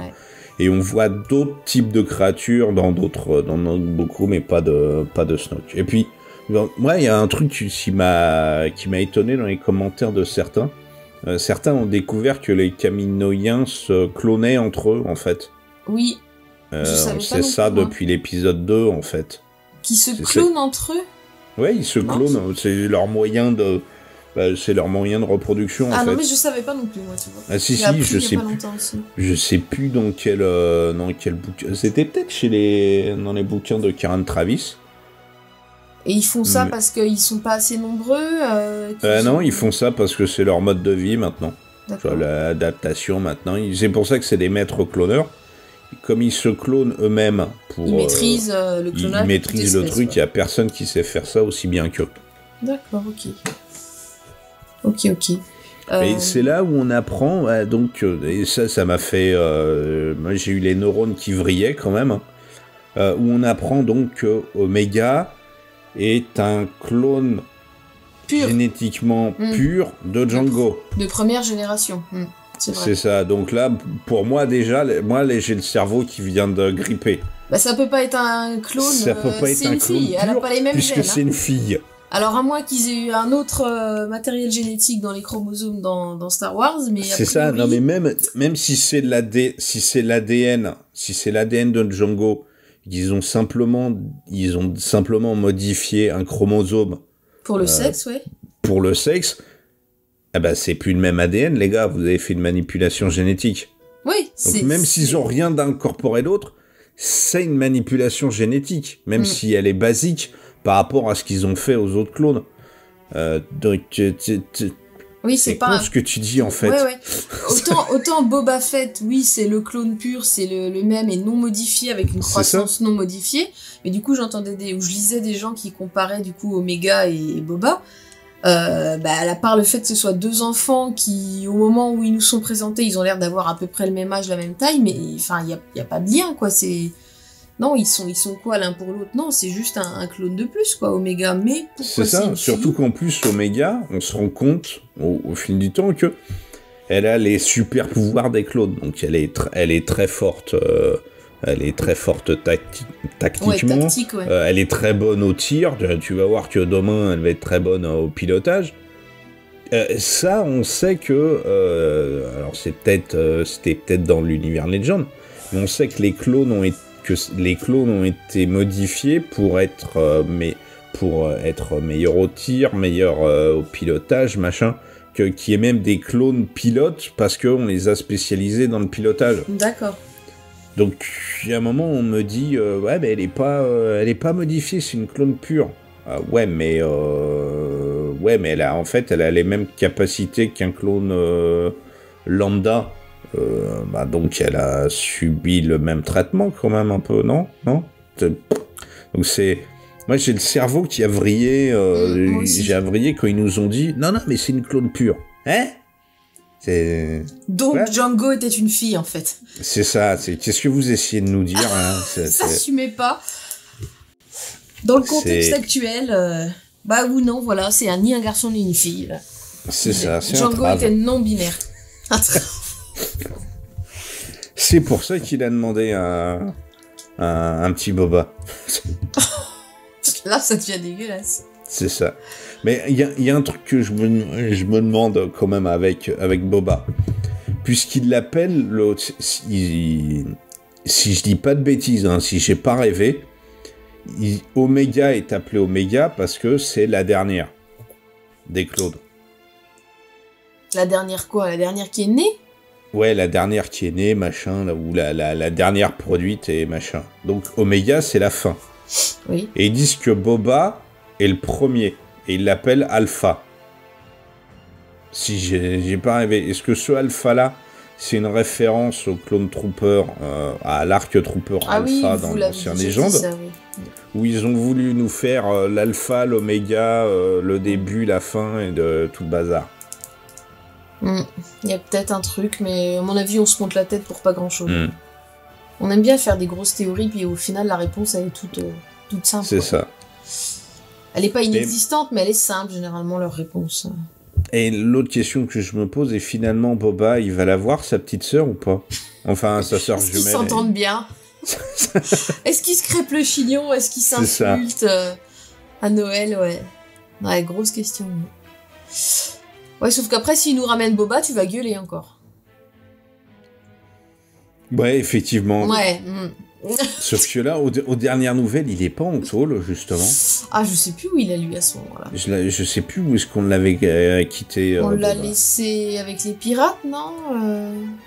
Et on voit d'autres types de créatures dans d'autres bocaux, mais pas de Snoke. Et puis, moi, il y a un truc qui m'a étonné dans les commentaires de certains. Certains ont découvert que les Kaminoïens se clonaient entre eux, en fait. Oui. C'est ça depuis l'épisode 2, en fait. Qui se clonent entre eux? Ouais, ils se clonent. C'est leur moyen de... c'est leur moyen de reproduction, en fait. Ah non, mais je savais pas non plus, moi, tu vois. Ah si, je sais plus. Je sais plus dans quel bouquin... C'était peut-être dans les bouquins de Karen Traviss. Et ils font ça parce qu'ils sont pas assez nombreux Non, ils font ça parce que c'est leur mode de vie maintenant. L'adaptation maintenant. C'est pour ça que c'est des maîtres cloneurs. Comme ils se clonent eux-mêmes ils maîtrisent le clonage. Ils maîtrisent le truc, il y a personne qui sait faire ça aussi bien qu'eux. D'accord, ok. Et c'est là où on apprend, donc, et ça m'a fait... moi j'ai eu les neurones qui vrillaient quand même, où on apprend donc que Omega est un clone génétiquement pur de Jango. De première génération, c'est vrai. C'est ça, donc là, pour moi déjà, j'ai le cerveau qui vient de gripper. Bah ça peut pas être un clone, ça peut pas être un clone fille, elle a pas les mêmes puisque gènes. C'est une fille. Alors à moins qu'ils aient eu un autre matériel génétique dans les chromosomes dans Star Wars, mais c'est ça. Non mais même si c'est l'ADN de Jango, ils ont simplement modifié un chromosome pour le sexe, ouais. Pour le sexe, c'est plus le même ADN, les gars. Vous avez fait une manipulation génétique. Oui. Donc même s'ils ont rien d'incorporé d'autre, c'est une manipulation génétique, même si elle est basique par rapport à ce qu'ils ont fait aux autres clones. Donc, oui, c'est pas ce que tu dis, en fait. Ouais. Autant Boba Fett, oui, c'est le clone pur, c'est le même et non modifié, avec une croissance non modifiée. Mais du coup, je lisais des gens qui comparaient, du coup, Omega et Boba. À part le fait que ce soit deux enfants qui, au moment où ils nous sont présentés, ils ont l'air d'avoir à peu près le même âge, la même taille, mais enfin, il y a pas de lien, quoi. Non, ils sont quoi l'un pour l'autre? Non, c'est juste un clone de plus, quoi, Omega. Mais pourquoi c'est ça, surtout qu'en plus, Omega, on se rend compte, au fil du temps, que elle a les super pouvoirs des clones. Donc elle est très forte, tactiquement. Ouais, tactique, ouais. Elle est très bonne au tir. Tu vas voir que demain, elle va être très bonne au pilotage. Ça, on sait que... alors c'était peut-être dans l'univers Legend, mais on sait que les clones ont été modifiés pour être pour être meilleur au tir, meilleur au pilotage, machin, qu'il y ait même des clones pilotes parce qu'on les a spécialisés dans le pilotage. D'accord. Donc, il y a un moment, on me dit, ouais, mais elle est pas modifiée, c'est une clone pure. Ouais, mais elle a les mêmes capacités qu'un clone lambda. Donc, elle a subi le même traitement, quand même, un peu, non? Donc, moi, j'ai le cerveau qui a vrillé. J'ai vrillé quand ils nous ont dit, non, mais c'est une clone pure. Hein? Donc, ouais. Django était une fille, en fait. C'est ça. Qu'est-ce que vous essayez de nous dire hein? S'assumez pas. Dans le contexte actuel, ou non, voilà, c'est ni un garçon ni une fille. Là. C'est ça, c'est Django était non-binaire. C'est pour ça qu'il a demandé un petit boba. Là, ça devient dégueulasse. C'est ça. Mais il y a un truc que je me demande quand même avec Boba. Puisqu'il l'appelle, l'autre, si je dis pas de bêtises, hein, si j'ai pas rêvé, Oméga est appelé Oméga parce que c'est la dernière des clones. La dernière quoi? La dernière qui est née? Ouais, la dernière qui est née, machin, là, ou la dernière produite et machin. Donc Oméga, c'est la fin. Oui. Et ils disent que Boba est le premier. Et ils l'appellent Alpha. Si j'ai pas rêvé. Est-ce que ce Alpha-là, c'est une référence au Clone Trooper, à l'Arc Trooper Alpha dans l'Ancienne Légende, où ils ont voulu nous faire l'Alpha, l'Oméga, le début, la fin et de tout le bazar. Il y a peut-être un truc, mais à mon avis, on se monte la tête pour pas grand-chose. On aime bien faire des grosses théories, puis au final, la réponse, elle est toute simple. C'est ça. Elle est pas inexistante, mais elle est simple, généralement, leur réponse. Et l'autre question que je me pose est finalement, Boba, il va la voir, sa petite sœur, ou pas? Enfin, sa sœur jumelle. Est-ce qu'ils s'entendent bien? Est-ce qu'ils se crêpent le chignon? Est-ce qu'ils s'insultent à Noël? Ouais, grosse question. Ouais, sauf qu'après, s'ils nous ramènent Boba, tu vas gueuler encore. Ouais, effectivement. Ouais. Sauf que là, aux dernières nouvelles, il est pas en tôle, justement. Ah, je sais plus où il a lu à ce moment-là. Je sais plus où est-ce qu'on l'avait quitté. On l'a laissé avec les pirates, non?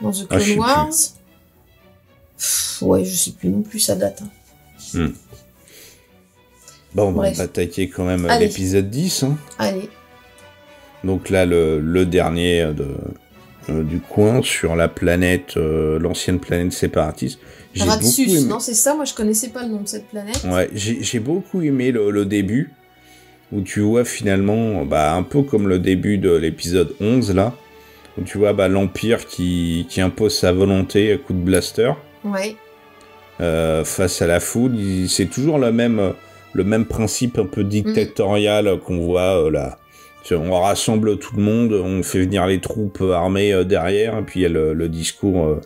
Dans The Clone Wars. Ouais, je sais plus non plus, ça date. Bon, on va attaquer quand même l'épisode 10. Hein. Allez. Donc là, le dernier du coin, sur la planète, l'ancienne planète séparatiste. Radsus, non, c'est ça, moi je connaissais pas le nom de cette planète. Ouais, j'ai beaucoup aimé le début, où tu vois finalement, un peu comme le début de l'épisode 11, là, où tu vois l'Empire qui impose sa volonté à coup de blaster. Ouais. Face à la foule, c'est toujours le même principe un peu dictatorial qu'on voit là. On rassemble tout le monde, on fait venir les troupes armées derrière, et puis il y a le discours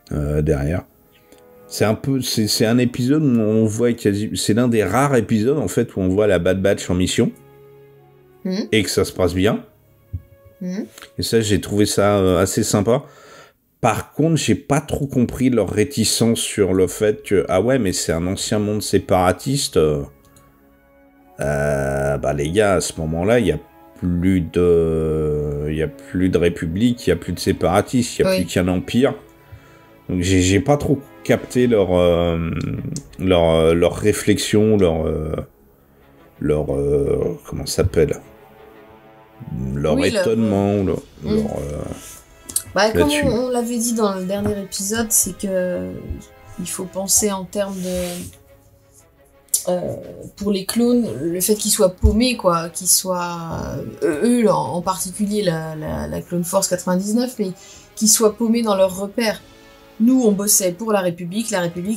derrière. C'est un épisode où on voit c'est l'un des rares épisodes en fait où on voit la Bad Batch en mission et que ça se passe bien. Et ça, j'ai trouvé ça assez sympa. Par contre, j'ai pas trop compris leur réticence sur le fait que mais c'est un ancien monde séparatiste. Les gars, à ce moment-là, il y a plus de république, il y a plus de séparatistes, il y a plus qu'un empire. Donc j'ai pas trop capté leur réflexion, leur comment ça s'appelle, leur étonnement, comme on l'avait dit dans le dernier épisode, c'est que il faut penser en termes de pour les clones, le fait qu'ils soient paumés, quoi, qu'ils soient eux en particulier la Clone Force 99, mais qu'ils soient paumés dans leurs repères. Nous, on bossait pour la République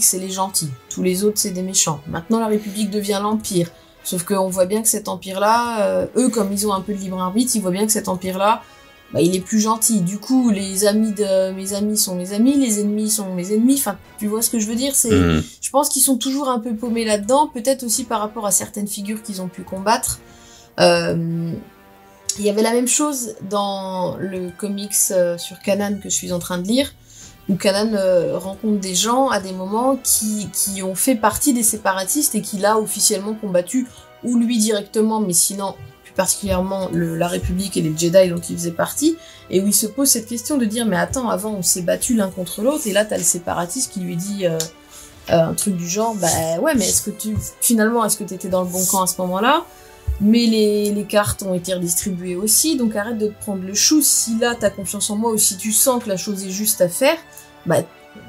c'est les gentils. Tous les autres, c'est des méchants. Maintenant, la République devient l'Empire. Sauf qu'on voit bien que cet Empire-là, eux, comme ils ont un peu de libre arbitre, ils voient bien que cet Empire-là, il est plus gentil. Du coup, les amis de mes amis sont mes amis, les ennemis sont mes ennemis. Enfin, tu vois ce que je veux dire? Je pense qu'ils sont toujours un peu paumés là-dedans. Peut-être aussi par rapport à certaines figures qu'ils ont pu combattre. Il y avait la même chose dans le comics sur Kanan que je suis en train de lire, où Kanan rencontre des gens à des moments qui ont fait partie des séparatistes et qui l'a officiellement combattu ou lui directement, mais sinon plus particulièrement la République et les Jedi dont il faisait partie, et où il se pose cette question de dire mais attends, avant on s'est battu l'un contre l'autre, et là t'as le séparatiste qui lui dit un truc du genre bah ouais, mais est-ce que t'étais dans le bon camp à ce moment-là? Mais les cartes ont été redistribuées aussi, donc arrête de te prendre le chou. Si là t'as confiance en moi ou si tu sens que la chose est juste à faire, bah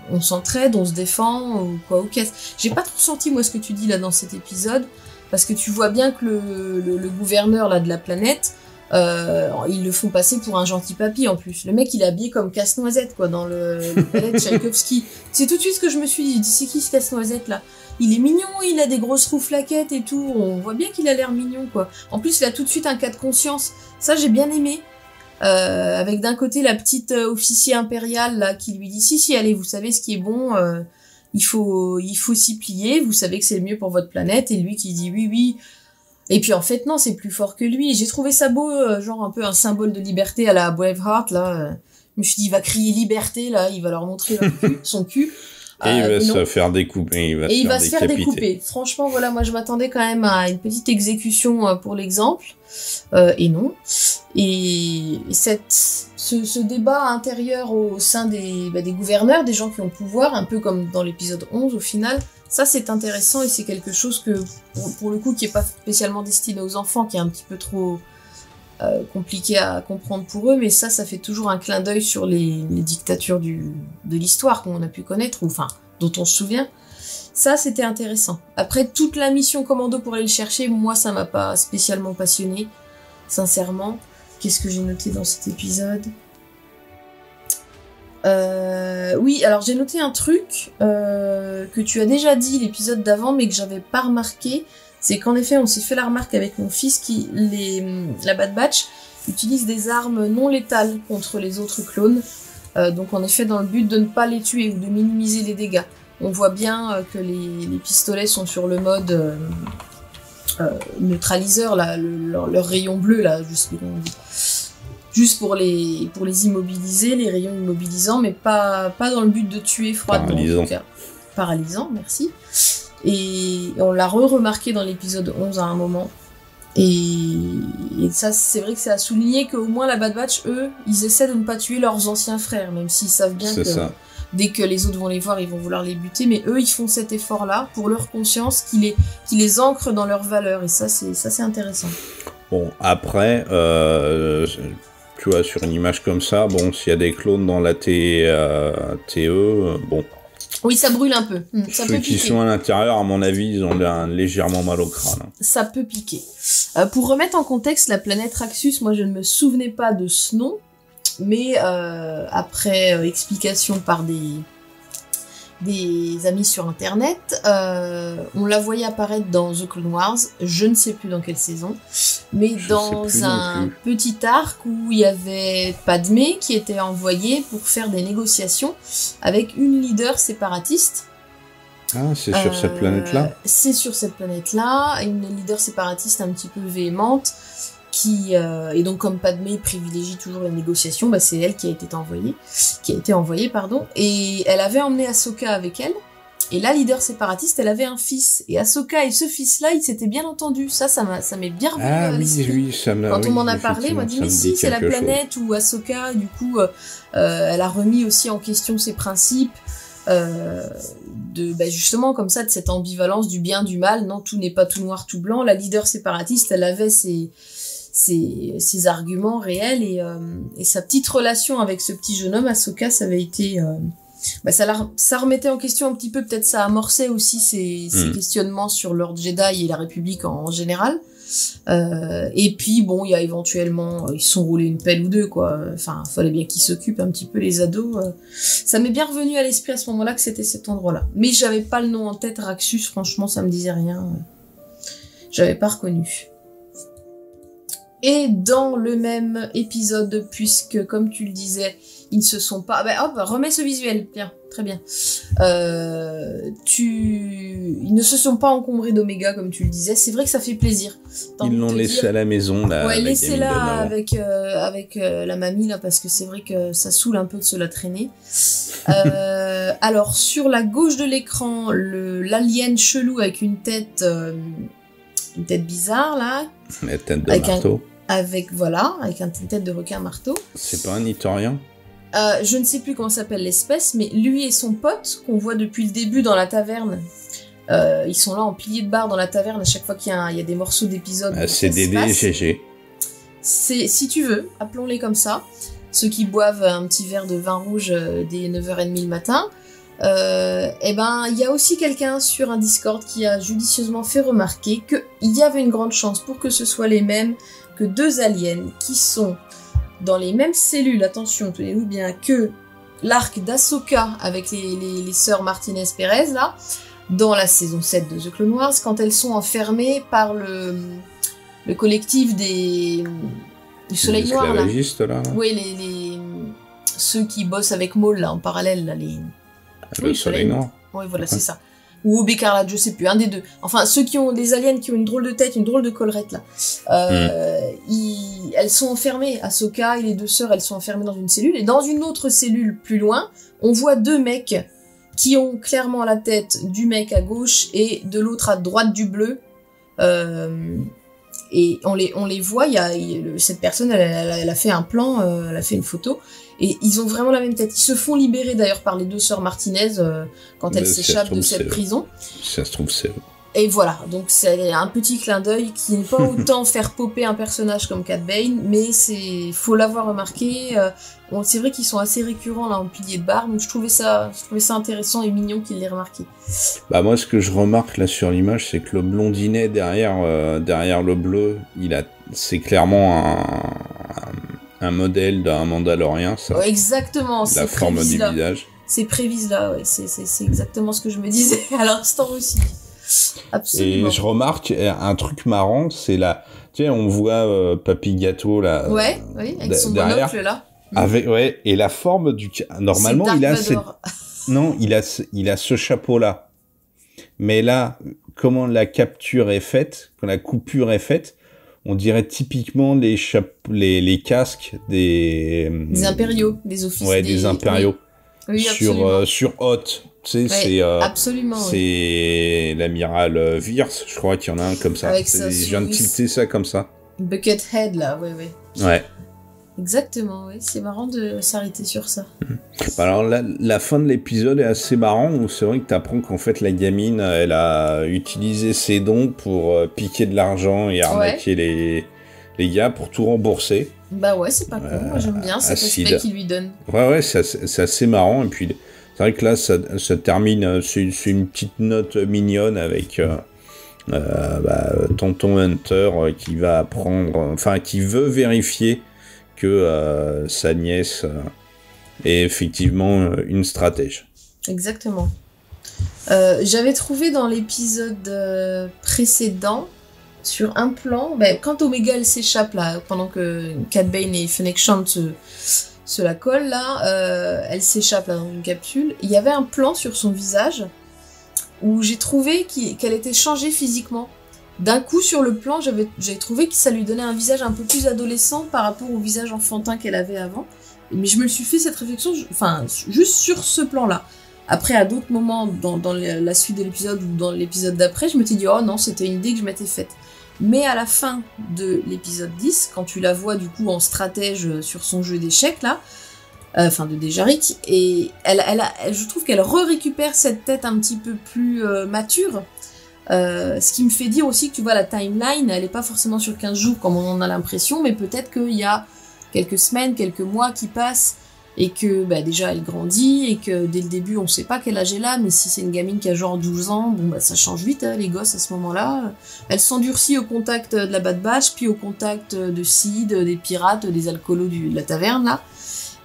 on s'entraide, on se défend ou quoi, ok. J'ai pas trop senti moi ce que tu dis là dans cet épisode, parce que tu vois bien que le gouverneur là de la planète, ils le font passer pour un gentil papy en plus. Le mec il est habillé comme Casse-Noisette quoi dans le palais de Tchaïkovski. C'est tout de suite ce que je me suis dit, c'est qui ce Casse-Noisette là? Il est mignon, il a des grosses rouflaquettes et tout, on voit bien qu'il a l'air mignon quoi. En plus il a tout de suite un cas de conscience, ça j'ai bien aimé. Avec d'un côté la petite officier impériale là qui lui dit si allez, vous savez ce qui est bon, il faut s'y plier, vous savez que c'est le mieux pour votre planète, et lui qui dit oui. Et puis en fait non, c'est plus fort que lui. J'ai trouvé ça beau, genre un peu un symbole de liberté à la Braveheart là. Je me suis dit il va crier liberté là, il va leur montrer son cul. Et il va se faire découper, il va se faire découper. Franchement, voilà, moi je m'attendais quand même à une petite exécution pour l'exemple, et non. Et ce débat intérieur au sein des gouverneurs, des gens qui ont le pouvoir, un peu comme dans l'épisode 11 au final, ça c'est intéressant et c'est quelque chose que, pour le coup, qui est pas spécialement destiné aux enfants, qui est un petit peu trop compliqué à comprendre pour eux, mais ça fait toujours un clin d'œil sur les dictatures de l'histoire qu'on a pu connaître, ou enfin, dont on se souvient. Ça, c'était intéressant. Après, toute la mission commando pour aller le chercher, moi, ça m'a pas spécialement passionné, sincèrement. Qu'est-ce que j'ai noté dans cet épisode ? Oui, alors j'ai noté un truc que tu as déjà dit l'épisode d'avant, mais que j'avais pas remarqué. C'est qu'en effet, on s'est fait la remarque avec mon fils la Bad Batch utilise des armes non létales contre les autres clones. Donc en effet, dans le but de ne pas les tuer ou de minimiser les dégâts. On voit bien que les pistolets sont sur le mode neutraliseur, là, leur rayon bleu, là, je sais pas comment on dit. Juste pour les immobiliser, les rayons immobilisants, mais pas dans le but de tuer froidement. Paralysant. En tout cas. Paralysant, merci. Et on l'a remarqué dans l'épisode 11 à un moment. Et ça, c'est vrai que c'est à souligner qu'au moins la Bad Batch, eux, ils essaient de ne pas tuer leurs anciens frères, même s'ils savent bien que dès que les autres vont les voir, ils vont vouloir les buter. Mais eux, ils font cet effort-là pour leur conscience, qui les ancre dans leurs valeurs. Et ça, c'est intéressant. Bon, après, tu vois, sur une image comme ça, bon, s'il y a des clones dans la TE, bon... Oui, ça brûle un peu. Ça Ceux qui sont à l'intérieur, à mon avis, ils ont légèrement mal au crâne. Ça peut piquer. Pour remettre en contexte la planète Raxus, moi je ne me souvenais pas de ce nom, mais après explication par des amis sur internet, on la voyait apparaître dans The Clone Wars, je ne sais plus dans quelle saison, mais dans un petit arc où il y avait Padmé qui était envoyée pour faire des négociations avec une leader séparatiste. Ah, c'est sur cette planète-là ? C'est sur cette planète-là, une leader séparatiste un petit peu véhémente, et donc comme Padmé privilégie toujours les négociations, bah c'est elle qui a été envoyée, et elle avait emmené Ahsoka avec elle, et la leader séparatiste, elle avait un fils, et Ahsoka et ce fils-là, ils s'étaient bien entendus, ça m'est bien revenu à l'esprit. Quand on m'en a parlé, on m'a dit, mais si, c'est la planète où Ahsoka, du coup, elle a remis aussi en question ses principes, justement comme ça, de cette ambivalence du bien, du mal, non, tout n'est pas tout noir, tout blanc. La leader séparatiste, elle avait ses arguments réels, et sa petite relation avec ce petit jeune homme, Ahsoka, ça avait été... ça remettait en question un petit peu, peut-être ça amorçait aussi ces questionnements sur l'ordre Jedi et la République en général. Et puis bon, il y a éventuellement, ils se sont roulés une pelle ou deux, quoi. Enfin, fallait bien qu'ils s'occupent un petit peu, les ados. Ça m'est bien revenu à l'esprit à ce moment-là que c'était cet endroit-là. Mais j'avais pas le nom en tête, Raxus, franchement, ça me disait rien. J'avais pas reconnu. Et dans le même épisode, puisque, comme tu le disais, ils ne se sont pas... remets ce visuel, bien, très bien. Ils ne se sont pas encombrés d'Oméga, comme tu le disais. C'est vrai que ça fait plaisir. Ils l'ont laissé à la maison, là. Ouais, laissez-la avec la mamie, là, parce que c'est vrai que ça saoule un peu de se la traîner. Alors, sur la gauche de l'écran, l'alien chelou avec une tête... une tête bizarre, là. La tête de marteau. Avec une tête de requin marteau. C'est pas un Itorien? Je ne sais plus comment s'appelle l'espèce, mais lui et son pote, qu'on voit depuis le début dans la taverne, ils sont là en pilier de bar dans la taverne à chaque fois qu'il y a des morceaux d'épisodes. C'est Dédé et GG. C'est, si tu veux, appelons-les comme ça. Ceux qui boivent un petit verre de vin rouge dès 9h30 le matin. Eh ben, il y a aussi quelqu'un sur un Discord qui a judicieusement fait remarquer qu'il y avait une grande chance pour que ce soit les mêmes que 2 aliens qui sont dans les mêmes cellules, attention, tenez-vous bien, que l'arc d'Ahsoka avec les sœurs Martinez-Pérez, là, dans la saison 7 de The Clone Wars, quand elles sont enfermées par le collectif du Soleil Noir, là. Là. Oui, ceux qui bossent avec Maul, là, en parallèle, là, le Soleil Noir. Oui, voilà, c'est ça. Ou Aube Écarlate, je sais plus, un des deux. Enfin, ceux qui ont des aliens qui ont une drôle de tête, une drôle de collerette, là. Elles sont enfermées, Ahsoka et les 2 sœurs, elles sont enfermées dans une cellule, et dans une autre cellule plus loin, on voit 2 mecs qui ont clairement la tête du mec à gauche et de l'autre à droite du bleu. Et on les voit, cette personne, elle a fait un plan, elle a fait une photo, et ils ont vraiment la même tête. Ils se font libérer d'ailleurs par les 2 sœurs Martinez quand elles s'échappent de cette prison. Si ça se trouve, c'est eux. Et voilà, donc c'est un petit clin d'œil qui n'est pas autant faire popper un personnage comme Cad Bane, mais faut l'avoir remarqué. C'est vrai qu'ils sont assez récurrents là en pilier de bar, donc je trouvais ça intéressant et mignon qu'il l'ait remarqué. Bah moi, ce que je remarque là sur l'image, c'est que le blondinet derrière le bleu, c'est clairement un modèle d'un Mandalorien, ça. Ouais, exactement. La forme du visage. C'est Prévise là, ouais. C'est exactement ce que je me disais à l'instant aussi. Absolument. Et je remarque un truc marrant, c'est là, tu sais, on voit Papy Gâteau là. Ouais, oui, avec son derrière, monocle là. Et la forme du, normalement il a non, il a ce chapeau là. Mais là, comment la capture est faite, quand la coupure est faite, on dirait typiquement les casques des impériaux, des officiers. Ouais, des impériaux. Oui, sur Hoth. Tu sais, absolument. C'est l'amiral Wirth, je crois qu'il y en a un comme ça. Avec je viens de tilter ça comme ça. Buckethead là, ouais. Ouais. Exactement, oui. C'est marrant de s'arrêter sur ça. Alors la fin de l'épisode est assez marrant, où c'est vrai que t'apprends qu'en fait la gamine, elle a utilisé ses dons pour piquer de l'argent et arnaquer les gars pour tout rembourser. Bah ouais, c'est pas con, moi j'aime bien cet aspect qu'il lui donne. Ouais, c'est assez marrant, et puis c'est vrai que là ça termine, c'est une petite note mignonne avec Tonton Hunter qui va apprendre, qui veut vérifier que sa nièce est effectivement une stratège. Exactement. J'avais trouvé dans l'épisode précédent, sur un plan, quand Omega elle s'échappe là, pendant que Cad Bane et Fennec Shand se la collent là, elle s'échappe là dans une capsule, il y avait un plan sur son visage où j'ai trouvé qu'elle était changée physiquement. D'un coup, sur le plan, j'ai trouvé que ça lui donnait un visage un peu plus adolescent par rapport au visage enfantin qu'elle avait avant. Mais je me suis fait cette réflexion, juste sur ce plan-là. Après, à d'autres moments, dans la suite de l'épisode ou dans l'épisode d'après, je me suis dit, oh non, c'était une idée que je m'étais faite. Mais à la fin de l'épisode 10, quand tu la vois du coup en stratège sur son jeu d'échecs, là, de Dejarik, et je trouve qu'elle récupère cette tête un petit peu plus mature. Ce qui me fait dire aussi que tu vois la timeline, elle est pas forcément sur 15 jours comme on en a l'impression, mais peut-être qu'il y a quelques semaines, quelques mois qui passent, et que déjà elle grandit, et que dès le début on sait pas quel âge elle a, mais si c'est une gamine qui a genre 12 ans, ça change vite les gosses à ce moment-là. Elle s'endurcit au contact de la Bad Batch, puis au contact de Sid, des pirates, des alcoolos de la taverne là.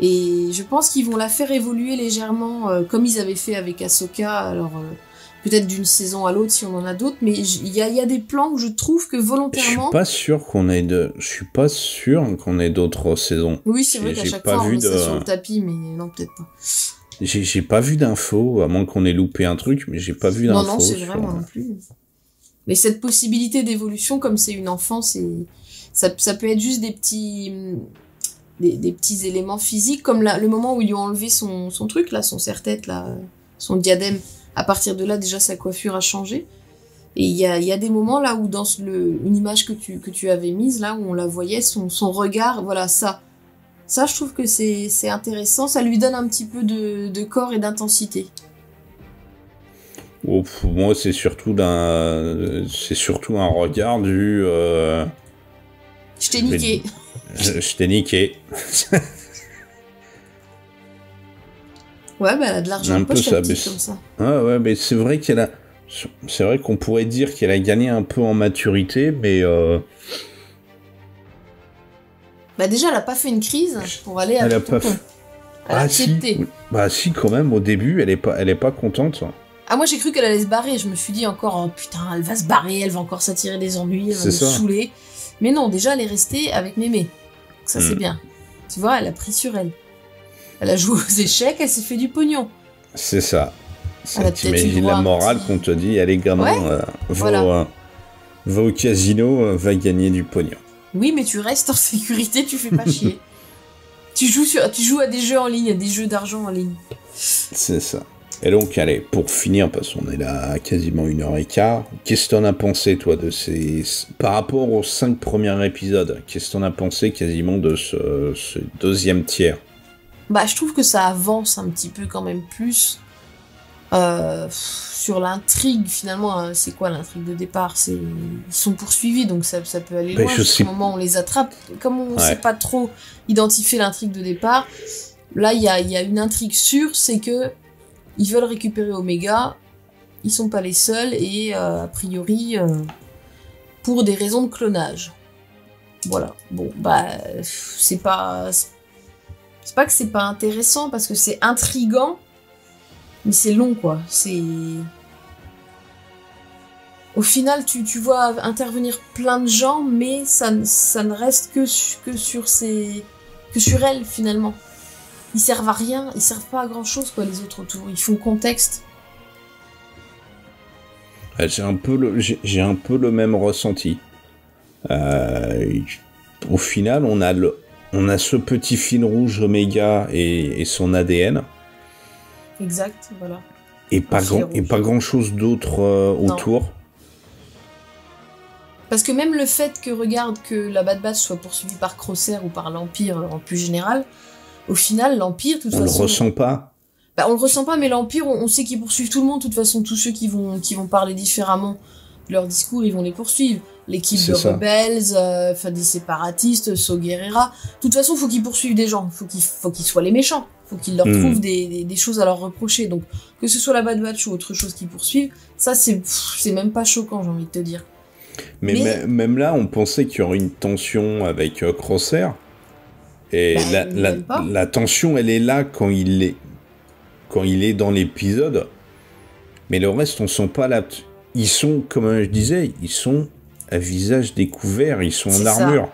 Et je pense qu'ils vont la faire évoluer légèrement, comme ils avaient fait avec Ahsoka, alors peut-être d'une saison à l'autre si on en a d'autres, mais il y a des plans où je trouve que volontairement... Je suis pas sûr qu'on ait d'autres saisons. Oui, c'est vrai qu'à chaque fois on met ça sur le tapis, mais non, peut-être pas. J'ai pas vu d'infos, à moins qu'on ait loupé un truc, mais j'ai pas vu d'infos. Non, c'est vrai, moi non plus. Mais cette possibilité d'évolution, comme c'est une enfant, ça peut être juste des petits éléments physiques, comme le moment où ils lui ont enlevé son truc, là, son serre-tête, là, son diadème. À partir de là, déjà, sa coiffure a changé. Et il y a des moments là où dans une image que tu avais mise là, où on la voyait, son regard, voilà, ça, je trouve que c'est intéressant, ça lui donne un petit peu de corps et d'intensité. Oh, pour moi, c'est surtout un regard du... Je t'ai niqué. Je t'ai niqué. Ouais, bah elle a de l'argent Un en peu poche, ça, la petite, comme ça. Ouais, mais c'est vrai c'est vrai qu'on pourrait dire qu'elle a gagné un peu en maturité, mais... Bah déjà, elle a pas fait une crise pour aller à tonton. Elle a accepté. Si. Bah si, quand même, au début, elle est pas contente. Ah, moi j'ai cru qu'elle allait se barrer, je me suis dit encore, oh putain, elle va se barrer, elle va encore s'attirer des ennuis, elle va me saouler. Mais non, déjà elle est restée avec Mémé. Ça c'est bien. Tu vois, elle a pris sur elle. Elle a joué aux échecs, elle s'est fait du pognon. C'est ça. T'imagines la morale qu'on te dit, allez gamin, va au casino, va gagner du pognon. Oui, mais tu restes en sécurité, tu fais pas chier. Tu joues à des jeux en ligne, à des jeux d'argent en ligne. C'est ça. Et donc, allez, pour finir, parce qu'on est là à quasiment 1h15, qu'est-ce que t'en as pensé, toi, par rapport aux 5 premiers épisodes, qu'est-ce que t'en as pensé quasiment de ce deuxième tiers? Bah, je trouve que ça avance un petit peu quand même plus sur l'intrigue, finalement. Hein, c'est quoi l'intrigue de départ? Ils sont poursuivis, donc ça peut aller loin. Jusqu'au moment où on les attrape. Comme on sait pas trop identifier l'intrigue de départ, là, il y a une intrigue sûre, c'est que ils veulent récupérer Omega, ils sont pas les seuls, et a priori, pour des raisons de clonage. Voilà. Bon, bah, c'est pas que c'est pas intéressant, parce que c'est intriguant, mais c'est long, quoi. Au final, tu vois intervenir plein de gens, mais ça ne reste que sur elle, finalement. Ils servent à rien, ils servent pas à grand chose, quoi, les autres autour. Ils font contexte. J'ai un peu le même ressenti. Au final, on a ce petit fil rouge Omega et son ADN. Exact, voilà. Et pas grand chose d'autre autour. Parce que même le fait que la Bad Batch soit poursuivie par Crosshair ou par l'Empire en plus général, au final, l'Empire, de toute façon... On le ressent pas. Bah, on le ressent pas, mais l'Empire, on sait qu'ils poursuivent tout le monde. De toute façon, tous ceux qui vont parler différemment de leur discours, ils vont les poursuivre. L'équipe de rebelles, des séparatistes, Saw Gerrera. De toute façon, faut qu'ils poursuivent des gens. Faut qu'ils soient les méchants. Faut qu'ils leur trouvent des choses à leur reprocher. Donc, que ce soit la Bad Batch ou autre chose qu'ils poursuivent, ça, c'est même pas choquant, j'ai envie de te dire. Mais même là, on pensait qu'il y aurait une tension avec Crosshair. Et la tension, elle est là quand il est dans l'épisode. Mais le reste, on sent pas là. Ils sont, comme je disais, ils sont à visage découvert, ils sont en armure.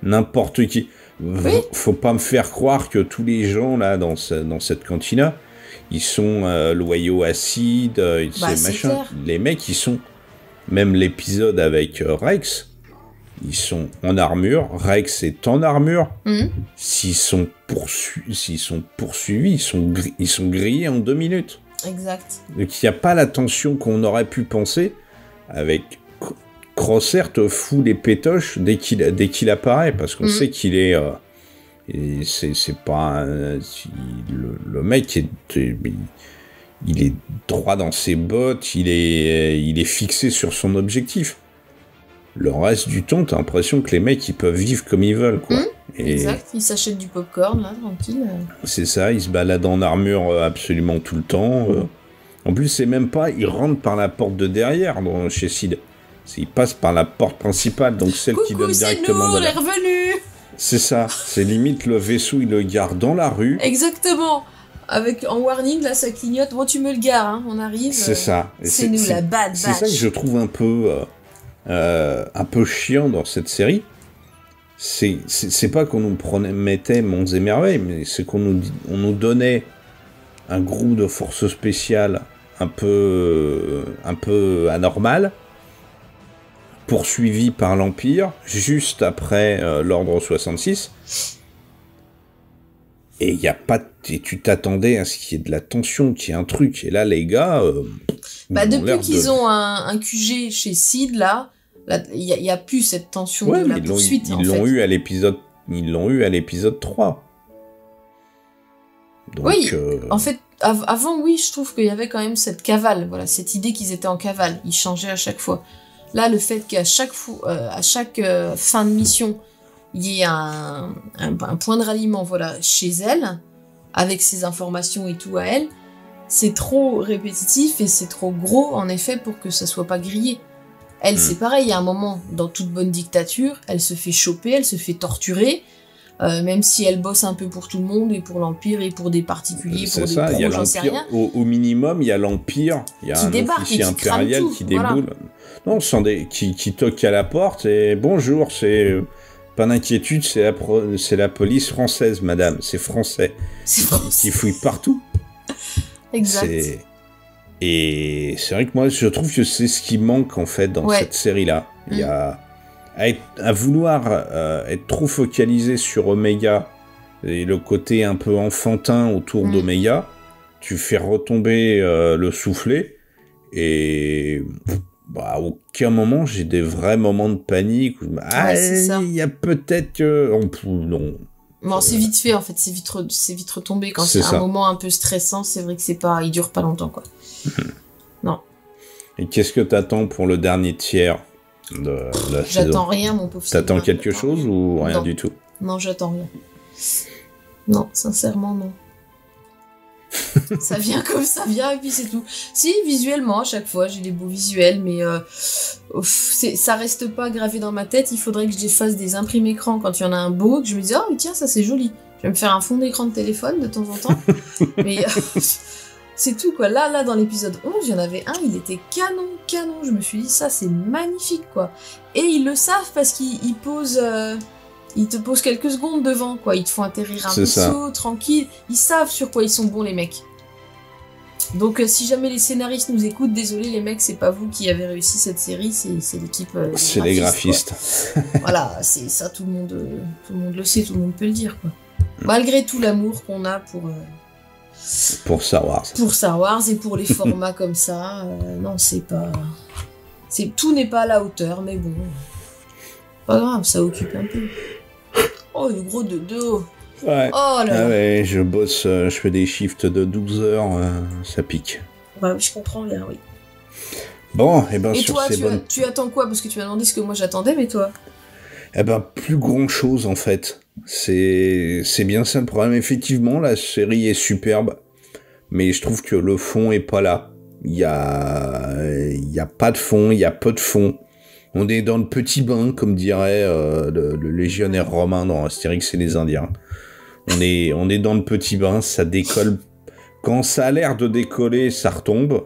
N'importe qui. Faut pas me faire croire que tous les gens là dans cette cantina, ils sont loyaux à Sid, machin. Les mecs, ils sont. Même l'épisode avec Rex, ils sont en armure. Rex est en armure. S'ils sont poursuivis, ils sont grillés en 2 minutes. Exact. Donc il n'y a pas la tension qu'on aurait pu penser. Avec Crosshair te fout les pétoches dès qu'il apparaît, parce qu'on sait qu'il est. C'est pas le mec il est droit dans ses bottes, il est fixé sur son objectif. Le reste du temps, t'as l'impression que les mecs, ils peuvent vivre comme ils veulent, quoi. Exact, ils s'achètent du popcorn, là, tranquille. C'est ça, ils se baladent en armure absolument tout le temps. En plus, c'est même pas, ils rentrent par la porte de derrière chez Sid. Ils passent par la porte principale, donc celle qui donne directement... Coucou, c'est nous, on est revenus. C'est ça, c'est limite le vaisseau, il le garde dans la rue. Exactement. En warning, là, ça clignote. Bon, tu me le gares, hein, on arrive. C'est ça. C'est nous, la Bad Batch. C'est ça que je trouve un peu chiant dans cette série. C'est pas qu'on nous mettait monts et merveilles, mais c'est qu'on nous donnait un groupe de forces spéciales un peu anormal, poursuivi par l'Empire, juste après l'Ordre 66. Et y a pas, et tu t'attendais à ce qu'il y ait de la tension, qu'il y ait un truc. Et là, les gars, depuis qu'ils ont un QG chez Sid, là, il y a plus cette tension de la poursuite. Ils l'ont eu à l'épisode 3. Donc, oui, en fait, avant, oui, je trouve qu'il y avait quand même cette cavale, voilà, cette idée qu'ils étaient en cavale, ils changeaient à chaque fois. Là, le fait qu'à chaque fin de mission, il y ait un point de ralliement, voilà, chez elle, avec ses informations et tout à elle, c'est trop répétitif et c'est trop gros, en effet, pour que ça soit pas grillé. Elle, c'est pareil, il y a un moment, dans toute bonne dictature, elle se fait choper, elle se fait torturer, même si elle bosse un peu pour tout le monde, et pour l'Empire, et pour des particuliers, pour des pros, j'en sais rien. Au minimum, il y a l'Empire, il y a un officier impérial qui déboule. Non, qui toque à la porte, et bonjour, c'est... Pas d'inquiétude, c'est la police française, madame, c'est français. Qui fouille partout. Exact. Et c'est vrai que moi, je trouve que c'est ce qui manque, en fait, dans cette série-là. Il y a... À vouloir être trop focalisé sur Omega et le côté un peu enfantin autour d'Omega, tu fais retomber le soufflet et à aucun moment j'ai des vrais moments de panique. Il y a peut-être que... non. Bon, c'est vite fait en fait, c'est vite retombé quand c'est un moment un peu stressant, c'est vrai que il dure pas longtemps quoi. Non. Et qu'est-ce que t'attends pour le dernier tiers de la saison? J'attends rien, mon pauvre. T'attends quelque chose ou rien du tout? Non, j'attends rien. Non, sincèrement, non. Ça vient comme ça vient et puis c'est tout. Si, visuellement, à chaque fois, j'ai des beaux visuels, mais ça reste pas gravé dans ma tête. Il faudrait que je fasse des imprimés écran quand il y en a un beau, que je me dise, oh, tiens, ça c'est joli. Je vais me faire un fond d'écran de téléphone de temps en temps. Mais c'est tout, quoi. Là, dans l'épisode 11, il y en avait un, il était canon. Je me suis dit, ça, c'est magnifique, quoi. Et ils le savent parce qu'ils posent... Ils te posent quelques secondes devant, quoi. Ils te font atterrir un vaisseau, tranquille. Ils savent sur quoi ils sont bons, les mecs. Donc, si jamais les scénaristes nous écoutent, désolé, les mecs, c'est pas vous qui avez réussi cette série, c'est l'équipe. C'est les graphistes. Voilà, c'est ça, tout le monde le sait, tout le monde peut le dire, quoi. Malgré tout l'amour qu'on a pour Star Wars. Pour Star Wars et pour les formats comme ça, non, tout n'est pas à la hauteur, mais bon, pas grave, ça occupe un peu. Oh, le gros de dos. Ouais. Oh là là. Ouais, je bosse, je fais des shifts de 12 heures, ça pique. Bah, je comprends bien, oui. Bon, et ben et sur toi, ces bonnes... tu attends quoi? Parce que tu m'as demandé ce que moi j'attendais, mais toi? Eh ben, plus grand chose, en fait. C'est bien ça le problème. Effectivement, la série est superbe, mais je trouve que le fond est pas là. Il y a pas de fond, il y a peu de fond. On est dans le petit bain, comme dirait le légionnaire romain dans Astérix et les Indiens. On est dans le petit bain, ça décolle. Quand ça a l'air de décoller, ça retombe.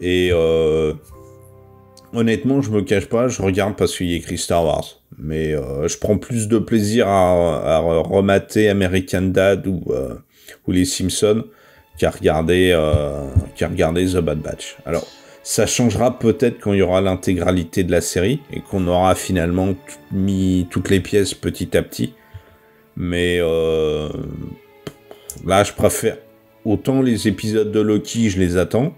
Et honnêtement, je me cache pas, je regarde parce qu'il y a écrit Star Wars. Mais je prends plus de plaisir à remater American Dad ou les Simpsons qu'à regarder The Bad Batch. Alors, ça changera peut-être quand il y aura l'intégralité de la série et qu'on aura finalement mis toutes les pièces petit à petit. Mais là, je préfère... Autant les épisodes de Loki, je les attends.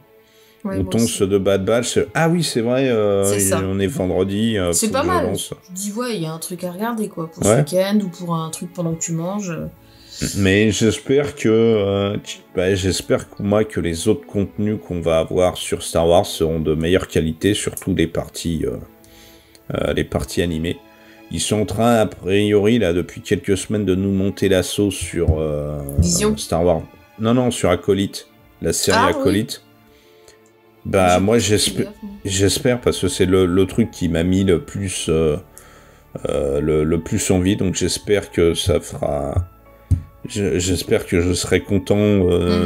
Ouais, autant ceux de Bad Batch... Ah oui, c'est vrai, on est vendredi. C'est pas mal. Je dis, ouais, il y a un truc à regarder, quoi, pour ce week-end ou pour un truc pendant que tu manges. Mais j'espère que les autres contenus qu'on va avoir sur Star Wars seront de meilleure qualité, surtout les parties animées. Ils sont en train, a priori, là, depuis quelques semaines, de nous monter la sauce sur Star Wars. Non, sur Acolyte, la série Acolyte. Oui. Bah, moi, j'espère, parce que c'est le truc qui m'a mis le plus envie, donc j'espère que ça fera... J'espère que je serai content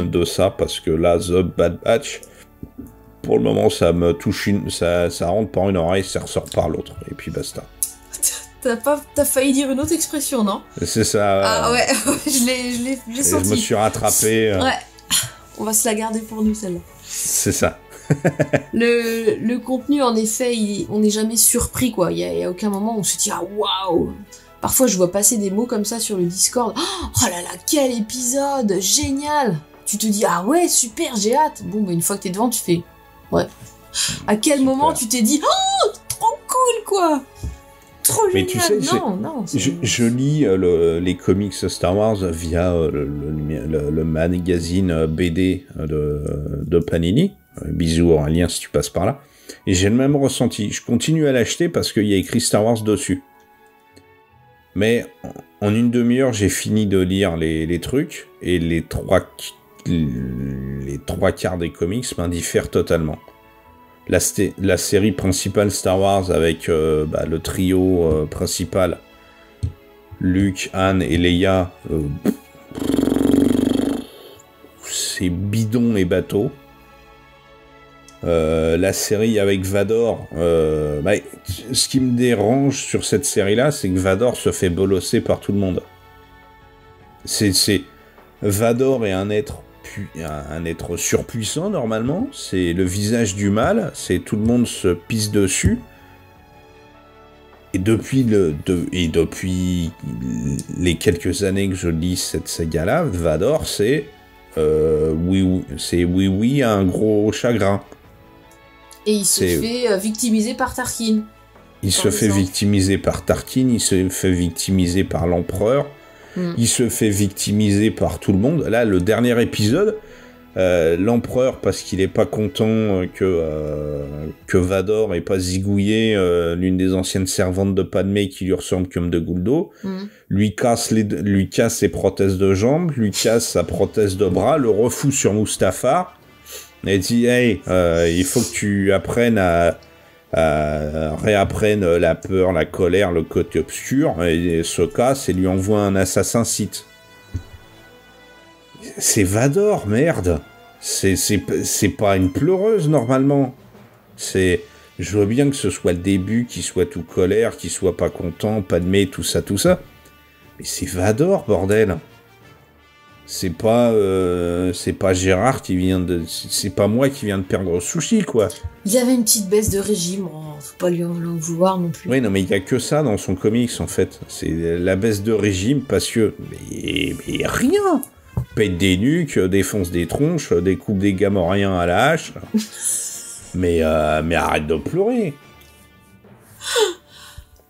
de ça, parce que là, The Bad Batch, pour le moment, ça me touche ça rentre par une oreille, ça ressort par l'autre, et puis basta. T'as failli dire une autre expression, non? C'est ça. Ah ouais, je l'ai senti. Je me suis rattrapé. Ouais, on va se la garder pour nous, celle-là. C'est ça. le contenu, en effet, on n'est jamais surpris, quoi. Il y a aucun moment où on se dit, ah waouh! Parfois, je vois passer des mots comme ça sur le Discord. Oh là là, quel épisode génial! Tu te dis, ah ouais, super, j'ai hâte. Bon, bah, une fois que t'es devant, tu fais, ouais. À quel Super. moment tu t'es dit, oh, trop cool, quoi! Trop Mais génial! tu sais, non. je lis les comics Star Wars via le magazine BD de Panini. Bisous Aurélien si tu passes par là. Et j'ai le même ressenti. Je continue à l'acheter parce qu'il y a écrit Star Wars dessus. Mais en une demi-heure, j'ai fini de lire les trucs et les trois quarts des comics m'indiffèrent totalement. La série principale Star Wars avec le trio principal, Luke, Han et Leia, c'est bidon et bateau. La série avec Vador, ce qui me dérange sur cette série-là, c'est que Vador se fait bolosser par tout le monde. Vador est un être surpuissant normalement, c'est le visage du mal, c'est tout le monde se pisse dessus. Et depuis les quelques années que je lis cette saga-là, Vador c'est oui, un gros chagrin. Et il se fait victimiser par Tarkin. Il se fait victimiser par Tarkin, il se fait victimiser par l'empereur, il se fait victimiser par tout le monde. Là, le dernier épisode, l'empereur, parce qu'il est pas content que Vador ait pas zigouillé l'une des anciennes servantes de Padmé qui lui ressemble comme de gouttes d'eau, lui casse ses prothèses de jambes, lui casse sa prothèse de bras, le refout sur Mustafar, et dit hey, il faut que tu apprennes réapprennes la peur, la colère, le côté obscur, et se casse et lui envoie un assassin Sith. C'est Vador, merde. C'est pas une pleureuse normalement. Je veux bien que ce soit le début, qu'il soit tout colère, qu'il soit pas content, Padmé, tout ça. Mais c'est Vador, bordel. C'est pas Gérard qui vient de... C'est pas moi qui viens de perdre Sushi, quoi. Il y avait une petite baisse de régime, faut pas lui en vouloir non plus. Oui, non, mais il y a que ça dans son comics, en fait. C'est la baisse de régime parce que... Mais rien. Pète des nuques, défonce des tronches, découpe des gamoriens à la hache. mais arrête de pleurer.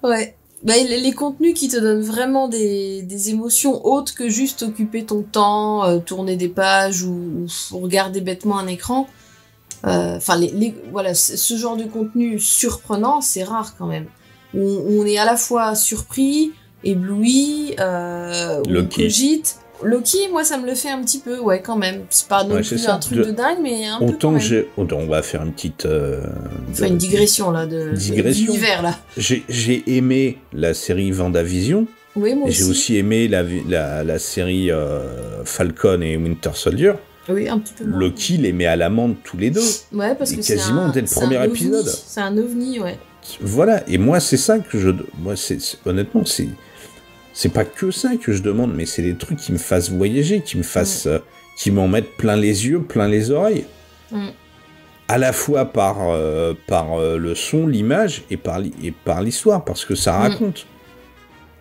Ouais. Bah, les contenus qui te donnent vraiment des émotions autres que juste occuper ton temps, tourner des pages ou regarder bêtement un écran. Enfin, voilà, ce genre de contenu surprenant, c'est rare quand même. Où on est à la fois surpris, ébloui, on cogite. Loki, moi, ça me le fait un petit peu, ouais, quand même. C'est pas non plus un truc de dingue, mais un peu quand même. On va faire une petite... Enfin, une digression, là, d'univers, là. J'ai aimé la série WandaVision. Oui, moi aussi. J'ai aussi aimé la série Falcon et Winter Soldier. Oui, un petit peu moins. Loki les met à l'amende tous les deux. Ouais, parce que quasiment dès le premier épisode. C'est un ovni, ouais. Voilà, et moi, c'est ça que je... Moi, honnêtement, c'est pas que ça que je demande, mais c'est des trucs qui me fassent voyager, qui me fassent... qui m'en mettent plein les yeux, plein les oreilles. À la fois par le son, l'image, et par l'histoire, parce que ça raconte.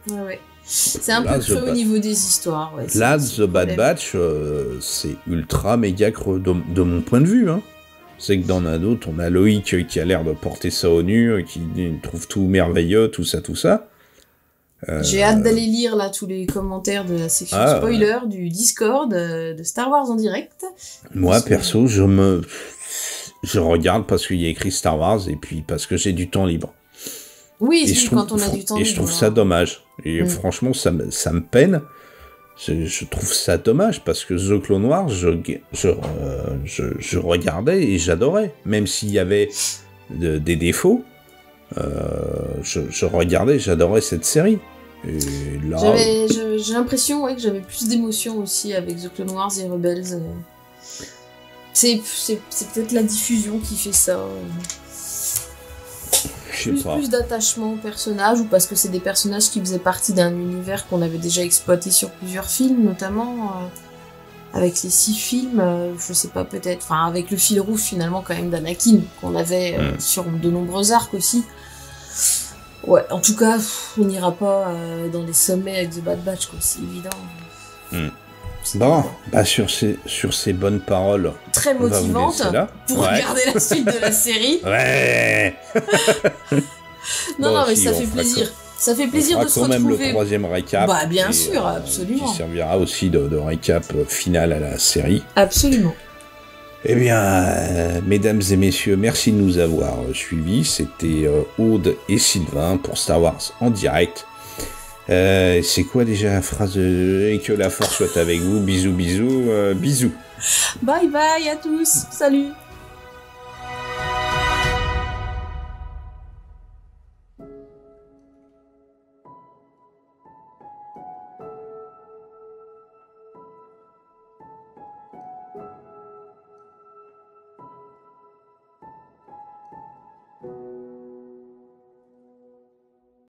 Ouais. C'est un peu creux au niveau des histoires. Ouais, là, The Bad Batch, c'est ultra méga creux, de mon point de vue. Hein. C'est que dans d'autres, on a Loïc qui a l'air de porter ça au nu, qui trouve tout merveilleux, tout ça. J'ai hâte d'aller lire là tous les commentaires de la section spoiler du Discord de Star Wars en direct. Moi, perso, je regarde parce qu'il y a écrit Star Wars et puis parce que j'ai du temps libre. Oui, quand on a du temps libre. Et je trouve ça dommage. Et franchement, ça me peine. Je trouve ça dommage parce que The Clone Wars, je regardais et j'adorais. Même s'il y avait des défauts, je regardais, j'adorais cette série. Et là... J'ai l'impression que j'avais plus d'émotions aussi avec The Clone Wars et Rebels. C'est peut-être la diffusion qui fait ça. Plus d'attachement aux personnages, ou parce que c'est des personnages qui faisaient partie d'un univers qu'on avait déjà exploité sur plusieurs films, notamment avec les 6 films, je sais pas, peut-être, enfin avec le fil rouge finalement quand même d'Anakin, qu'on avait sur de nombreux arcs aussi. Ouais, en tout cas, on n'ira pas dans les sommets avec The Bad Batch, quoi, c'est évident. Bon, bah sur ces bonnes paroles, très on va vous motivante laisser là. pour regarder la suite de la série. Ouais. Non, mais si, ça fait plaisir. Ça fait plaisir de se retrouver. On fera quand même le troisième récap. Bah, bien sûr, absolument. Qui servira aussi de récap final à la série. Absolument. Eh bien, mesdames et messieurs, merci de nous avoir suivis. C'était Aude et Sylvain pour Star Wars en direct. C'est quoi déjà la phrase et que la force soit avec vous. Bisous, bisous, bisous. Bye bye à tous. Salut.